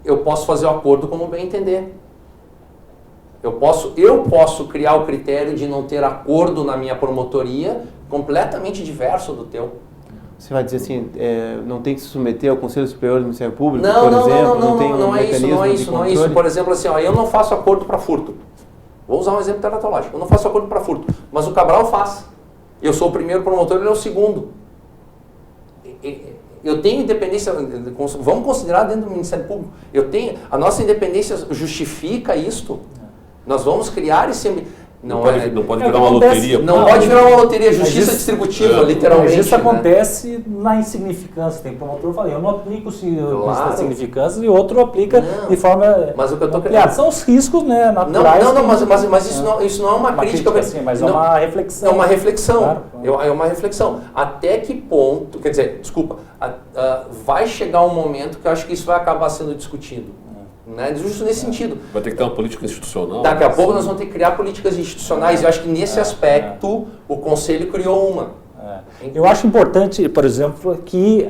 Speaker 3: eu posso fazer o acordo como bem entender. Eu posso criar o critério de não ter acordo na minha promotoria completamente diverso do teu.
Speaker 1: Você vai dizer assim, não tem que se submeter ao Conselho Superior do Ministério Público,
Speaker 3: Não,
Speaker 1: por
Speaker 3: não,
Speaker 1: exemplo?
Speaker 3: não,
Speaker 1: Tem um
Speaker 3: não é isso, não é
Speaker 1: mecanismo
Speaker 3: isso,
Speaker 1: de
Speaker 3: não é isso.
Speaker 1: controle?
Speaker 3: Por exemplo, assim, ó, eu não faço acordo para furto. Vou usar um exemplo teratológico. Eu não faço acordo para furto, mas o Cabral faz. Eu sou o primeiro promotor, ele é o segundo. Eu tenho independência, vamos considerar dentro do Ministério Público. A nossa independência justifica isto. Nós vamos criar esse...
Speaker 2: Não pode virar uma loteria.
Speaker 3: Não pode virar uma loteria, justiça distributiva, literalmente.
Speaker 5: Mas isso acontece na insignificância. Tem promotor que fala, eu não aplico a insignificância e outro aplica de forma
Speaker 3: mas o que eu tô
Speaker 5: ampliada. São os riscos, né, naturais.
Speaker 3: Mas isso não é uma crítica.
Speaker 5: Assim, mas é uma reflexão.
Speaker 3: É uma reflexão.
Speaker 5: Claro.
Speaker 3: É uma reflexão. Até que ponto, quer dizer, desculpa, vai chegar um momento que eu acho que isso vai acabar sendo discutido. Né? Justo nesse sentido.
Speaker 2: Vai ter que ter uma política institucional.
Speaker 3: Daqui a pouco nós vamos ter que criar políticas institucionais. Eu acho que nesse aspecto o Conselho criou uma.
Speaker 5: Eu acho importante, por exemplo, que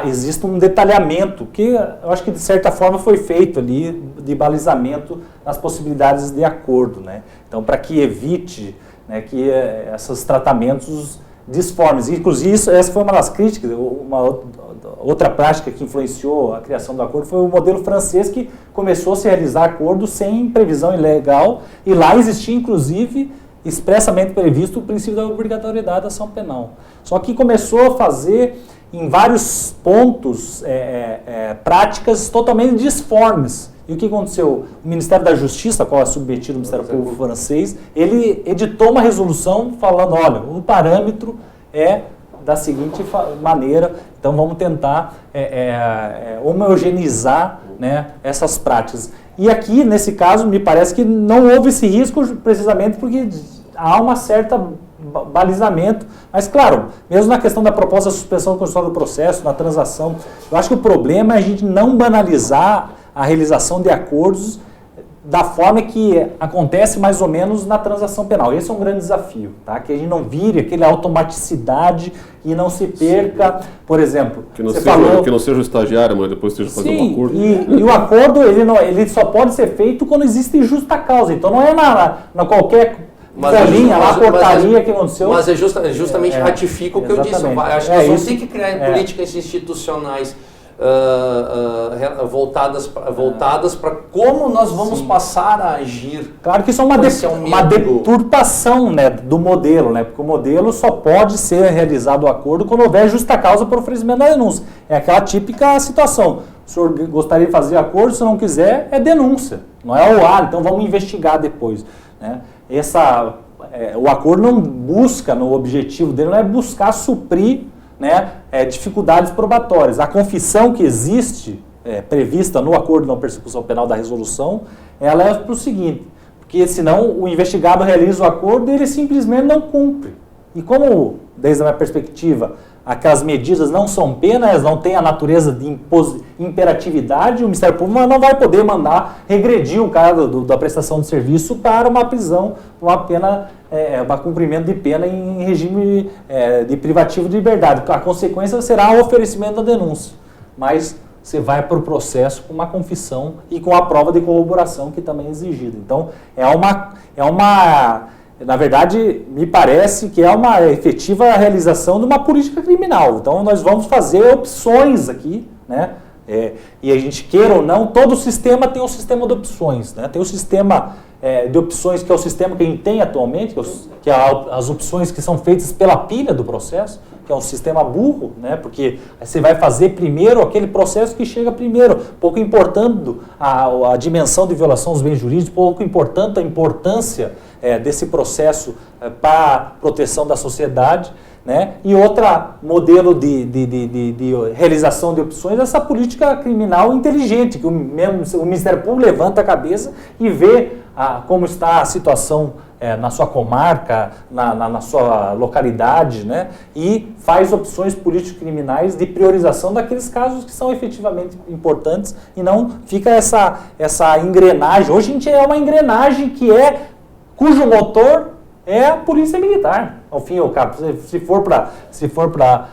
Speaker 5: exista um detalhamento, que eu acho que de certa forma foi feito ali, de balizamento nas possibilidades de acordo. Né? Então, para que evite, né, que esses tratamentos disformes. Inclusive, essa foi uma das críticas, uma outra prática que influenciou a criação do acordo foi o modelo francês, que começou a se realizar acordos sem previsão ilegal, e lá existia, inclusive, expressamente previsto o princípio da obrigatoriedade da ação penal. Só que começou a fazer, em vários pontos, práticas totalmente disformes. E o que aconteceu? O Ministério da Justiça, qual é submetido ao Ministério Público francês, ele editou uma resolução falando, olha, o parâmetro é da seguinte maneira, então vamos tentar homogeneizar, né, essas práticas. E aqui, nesse caso, me parece que não houve esse risco precisamente porque há uma certa balizamento, mas claro, mesmo na questão da proposta de suspensão constitucional do processo, na transação, eu acho que o problema é a gente não banalizar a realização de acordos da forma que acontece mais ou menos na transação penal. Esse é um grande desafio, tá? Que a gente não vire aquela automaticidade e não se perca, por exemplo...
Speaker 2: Que não seja o estagiário, mas depois esteja fazendo um acordo.
Speaker 5: E o acordo ele só pode ser feito quando existe justa causa. Então não é na qualquer... folhinha, lá, portaria que aconteceu.
Speaker 3: Mas justamente ratifica o que eu disse. Acho que nós vamos ter que criar políticas institucionais voltadas para como nós vamos passar a agir.
Speaker 5: Claro que isso é uma deturpação, né, do modelo, né, porque o modelo só pode ser realizado o acordo quando houver justa causa para o oferecimento da denúncia. É aquela típica situação. O senhor gostaria de fazer acordo, se não quiser, é denúncia. Não é então vamos investigar depois. Né? O acordo não busca, no objetivo dele, não é buscar suprir, né, dificuldades probatórias. A confissão que existe, prevista no acordo de não persecução penal da resolução, ela é para o seguinte, porque senão o investigado realiza o acordo e ele simplesmente não cumpre. E como, desde a minha perspectiva, aquelas medidas não são penas, não têm a natureza de imperatividade, o Ministério Público não vai poder mandar regredir o cara da prestação de serviço para uma prisão, uma pena, para cumprimento de pena em regime de privativo de liberdade. A consequência será o oferecimento da denúncia. Mas você vai para o processo com uma confissão e com a prova de corroboração que também é exigida. Então, na verdade, me parece que é uma efetiva realização de uma política criminal. Então, nós vamos fazer opções aqui, né? E a gente queira ou não, todo o sistema tem um sistema de opções, né? Tem o sistema de opções, que é o sistema que a gente tem atualmente, que é as opções que são feitas pela pilha do processo, que é um sistema burro, né? Porque você vai fazer primeiro aquele processo que chega primeiro, pouco importando a dimensão de violação dos bens jurídicos, pouco importando a importância desse processo para a proteção da sociedade, né? E outro modelo de realização de opções é essa política criminal inteligente, que o Ministério Público levanta a cabeça e vê como está a situação na sua comarca, na sua localidade, né? E faz opções político-criminais de priorização daqueles casos que são efetivamente importantes e não fica essa engrenagem. Hoje a gente é uma engrenagem cujo motor é a polícia militar, ao fim e ao cabo. Se for para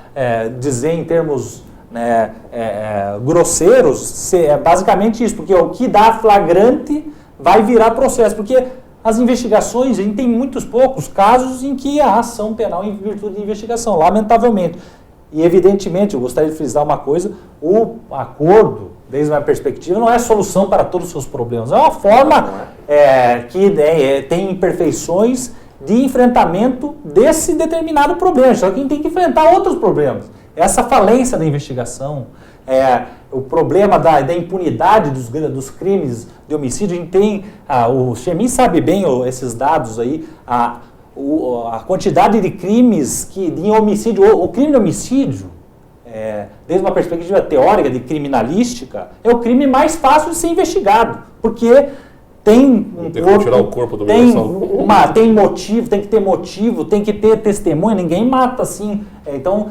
Speaker 5: dizer em termos, né, grosseiros, é basicamente isso, porque o que dá flagrante vai virar processo, porque as investigações, a gente tem muitos poucos casos em que há ação penal em virtude de investigação, lamentavelmente. E evidentemente, eu gostaria de frisar uma coisa, o acordo, desde uma perspectiva, não é solução para todos os seus problemas, é uma forma que tem imperfeições de enfrentamento desse determinado problema, só que a gente tem que enfrentar outros problemas. Essa falência da investigação, o problema da impunidade dos crimes de homicídio, a gente tem, o Chemin sabe bem esses dados aí, a quantidade de crimes de homicídio, o crime de homicídio, desde uma perspectiva teórica de criminalística, é o crime mais fácil de ser investigado, porque tem
Speaker 2: que tirar o corpo do
Speaker 5: tem motivo, tem que ter motivo, tem que ter testemunha, ninguém mata assim. Então,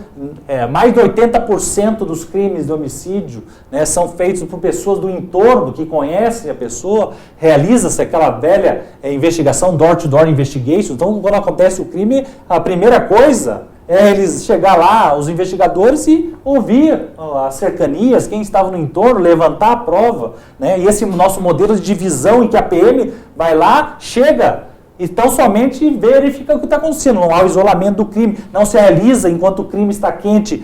Speaker 5: mais de 80% dos crimes de homicídio, né, são feitos por pessoas do entorno que conhecem a pessoa, realiza-se aquela velha investigação, door-to-door investigation. Então, quando acontece o crime, a primeira coisa é eles chegar lá, os investigadores, e ouvir as cercanias, quem estava no entorno, levantar a prova, né? E esse nosso modelo de divisão em que a PM vai lá, chega e tão somente verifica o que está acontecendo. Não há o isolamento do crime, não se realiza enquanto o crime está quente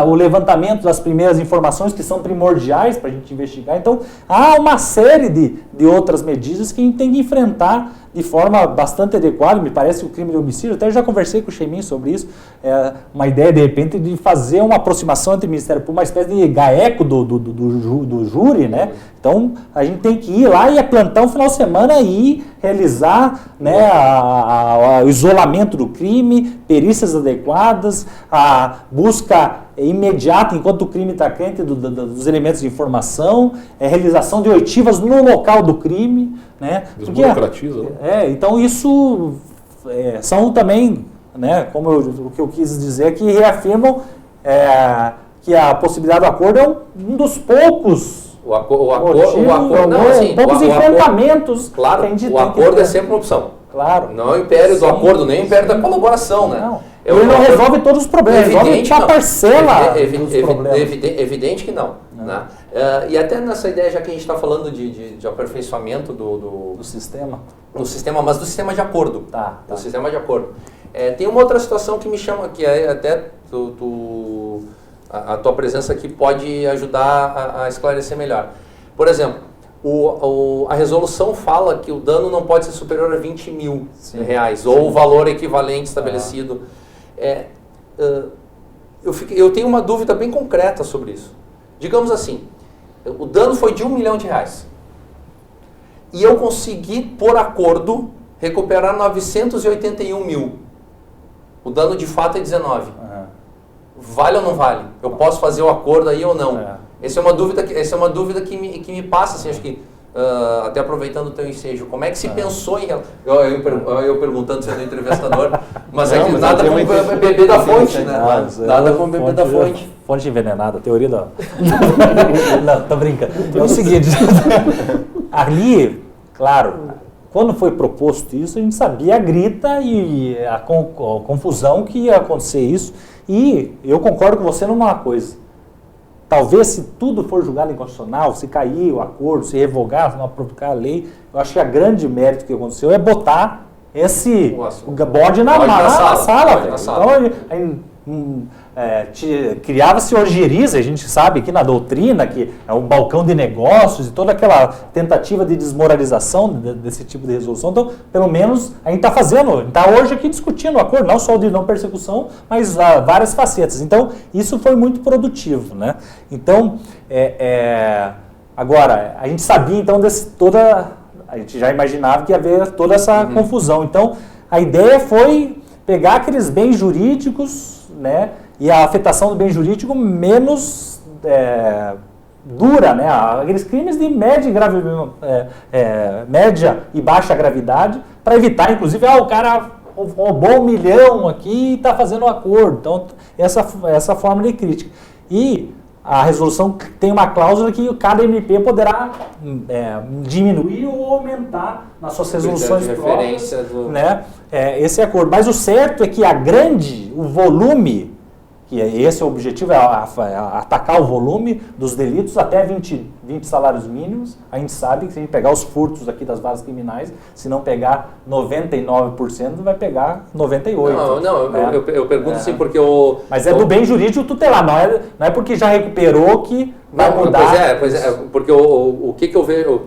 Speaker 5: o levantamento das primeiras informações que são primordiais para a gente investigar. Então, há uma série de outras medidas que a gente tem que enfrentar de forma bastante adequada. Me parece que o crime de homicídio, até já conversei com o Chemin sobre isso, uma ideia de repente de fazer uma aproximação entre o Ministério Público, uma espécie de GAECO do júri, né? Então, a gente tem que ir lá e plantar um final de semana e realizar, né, o isolamento do crime, perícias adequadas, a busca imediata, enquanto o crime está quente, dos elementos de informação, realização de oitivas no local do crime, né?
Speaker 2: Desburocratiza, né?
Speaker 5: Então isso são também, né, o que eu quis dizer, que reafirmam que a possibilidade do acordo é um dos poucos enfrentamentos.
Speaker 3: Claro, o acordo é sempre uma opção.
Speaker 5: Claro.
Speaker 3: Não é o império do acordo, nem o império da colaboração, né?
Speaker 5: Não. Ele não resolve todos os problemas, resolve uma parcela dos problemas.
Speaker 3: Evidente que não. Né? E até nessa ideia, já que a gente está falando de aperfeiçoamento do sistema. Do sistema, mas do sistema de acordo. Do sistema de acordo. Tem uma outra situação que me chama, que é até a tua presença aqui pode ajudar a esclarecer melhor. Por exemplo, a resolução fala que o dano não pode ser superior a 20 mil reais, ou o valor equivalente estabelecido. Eu tenho uma dúvida bem concreta sobre isso. Digamos assim, o dano foi de R$1 milhão e eu consegui, por acordo, recuperar 981 mil. O dano de fato é 19. Vale ou não vale? Eu posso fazer o acordo aí ou não? Essa é uma dúvida que me passa, assim, acho que até aproveitando o teu ensejo, como é que se pensou em eu perguntando sendo entrevistador, mas é que nada como beber da fonte, né? Nada como beber da fonte.
Speaker 5: Fonte envenenada, teoria da... Não, tô brincando. É o seguinte, ali, claro, quando foi proposto isso, a gente sabia a grita e a confusão que ia acontecer isso, e eu concordo com você numa coisa. Talvez, se tudo for julgado inconstitucional, se cair o acordo, se revogar, se não aprovar a lei, eu acho que a grande mérito que aconteceu é botar esse bode na sala. Então, criava-se orgeriza, a gente sabe aqui na doutrina que é um balcão de negócios e toda aquela tentativa de desmoralização desse tipo de resolução. Então, pelo menos, a gente está fazendo, está hoje aqui discutindo o acordo, não só o de não persecução, mas várias facetas. Então, isso foi muito produtivo, né? Então, agora, a gente sabia então a gente já imaginava que ia haver toda essa confusão. Então, a ideia foi pegar aqueles bens jurídicos, né? E a afetação do bem jurídico menos dura, né? Aqueles crimes de média e baixa gravidade, para evitar, inclusive, o cara roubou R$1 milhão aqui e está fazendo um acordo. Então, essa forma de crítica. E a resolução tem uma cláusula que cada MP poderá diminuir ou aumentar nas suas resoluções próprias, né? Esse acordo. Mas o certo é que o volume que esse é o objetivo, é atacar o volume dos delitos até 20 salários mínimos. A gente sabe que se a gente pegar os furtos aqui das varas criminais, se não pegar 99%, vai pegar 98%.
Speaker 3: Não,
Speaker 5: né?
Speaker 3: eu pergunto assim porque o...
Speaker 5: Mas é do bem jurídico tutelar, não é porque já recuperou que vai mudar.
Speaker 3: Pois é, porque o que eu vejo,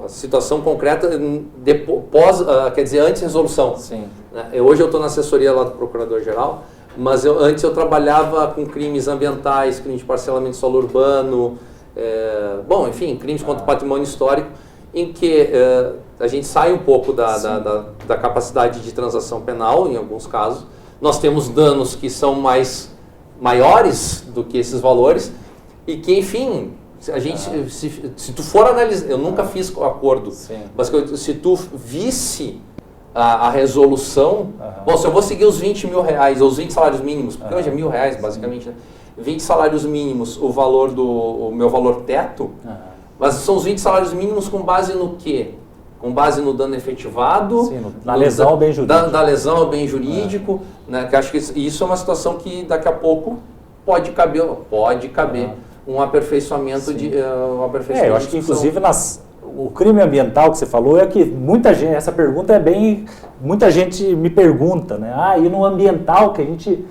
Speaker 3: a situação concreta depois, quer dizer, antes da resolução.
Speaker 5: Sim.
Speaker 3: Hoje eu estou na assessoria lá do Procurador-Geral, mas antes eu trabalhava com crimes ambientais, crimes de parcelamento de solo urbano, enfim, crimes contra o patrimônio histórico, em que a gente sai um pouco da capacidade de transação penal, em alguns casos. Nós temos danos que são maiores do que esses valores e que, enfim, a gente, se tu for analisar, eu nunca fiz acordo, mas se tu visse a resolução, bom, se eu vou seguir os 20 mil reais, ou os 20 salários mínimos, porque hoje é R$1.000 basicamente, né? 20 salários mínimos, o meu valor teto, mas são os 20 salários mínimos com base no quê? Com base no dano efetivado,
Speaker 5: sim, na lesão ao bem jurídico.
Speaker 3: Da lesão ao bem jurídico, né? Que acho que isso é uma situação que daqui a pouco pode caber um aperfeiçoamento
Speaker 5: eu acho que inclusive o crime ambiental que você falou é que muita gente, essa pergunta muita gente me pergunta, né? E no ambiental que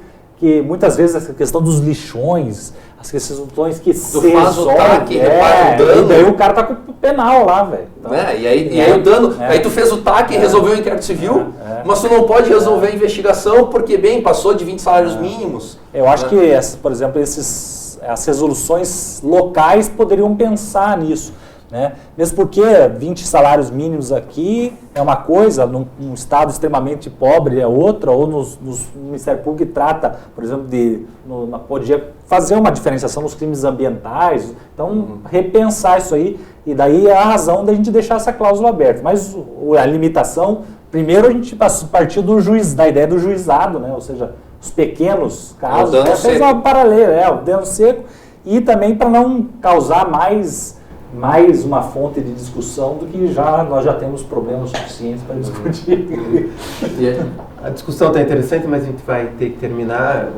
Speaker 5: muitas vezes essa questão dos lixões, as questões que se resolvem,
Speaker 3: dano.
Speaker 5: Daí o cara tá com o penal lá, velho. Então,
Speaker 3: e aí o dano, aí tu fez o TAC, resolveu o inquérito civil, mas tu não pode resolver a investigação porque, passou de 20 salários mínimos.
Speaker 5: Eu acho que, por exemplo, as resoluções locais poderiam pensar nisso. Né? Mesmo porque 20 salários mínimos aqui é uma coisa, num estado extremamente pobre é outra, ou no Ministério Público que trata, por exemplo, podia fazer uma diferenciação nos crimes ambientais, então repensar isso aí, e daí é a razão da gente deixar essa cláusula aberta. Mas a limitação, primeiro a gente partiu da ideia do juizado, né? Ou seja, os pequenos casos, fez uma paralela, o dano seco, e também para não causar mais uma fonte de discussão do que nós já temos problemas suficientes para discutir.
Speaker 1: A discussão está interessante, mas a gente vai ter que terminar.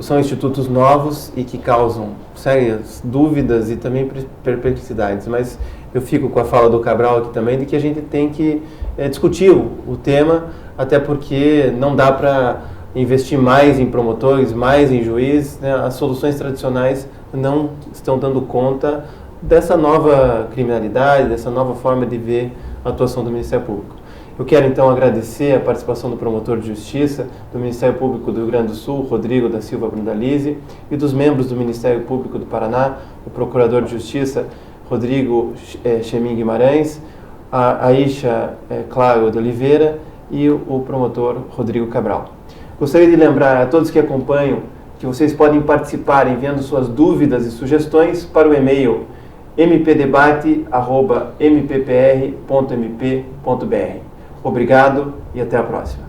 Speaker 1: São institutos novos e que causam sérias dúvidas e também perplexidades, mas eu fico com a fala do Cabral aqui também de que a gente tem que discutir o tema, até porque não dá para investir mais em promotores, mais em juízes, né? As soluções tradicionais não estão dando conta dessa nova criminalidade, dessa nova forma de ver a atuação do Ministério Público. Eu quero então agradecer a participação do promotor de justiça do Ministério Público do Rio Grande do Sul, Rodrigo da Silva Brandalize, e dos membros do Ministério Público do Paraná, o procurador de justiça Rodrigo Chemin Guimarães, a Aisha Claro de Oliveira e o promotor Rodrigo Cabral. Gostaria de lembrar a todos que acompanham que vocês podem participar enviando suas dúvidas e sugestões para o e-mail mpdebate@mppr.mp.br. Obrigado e até a próxima.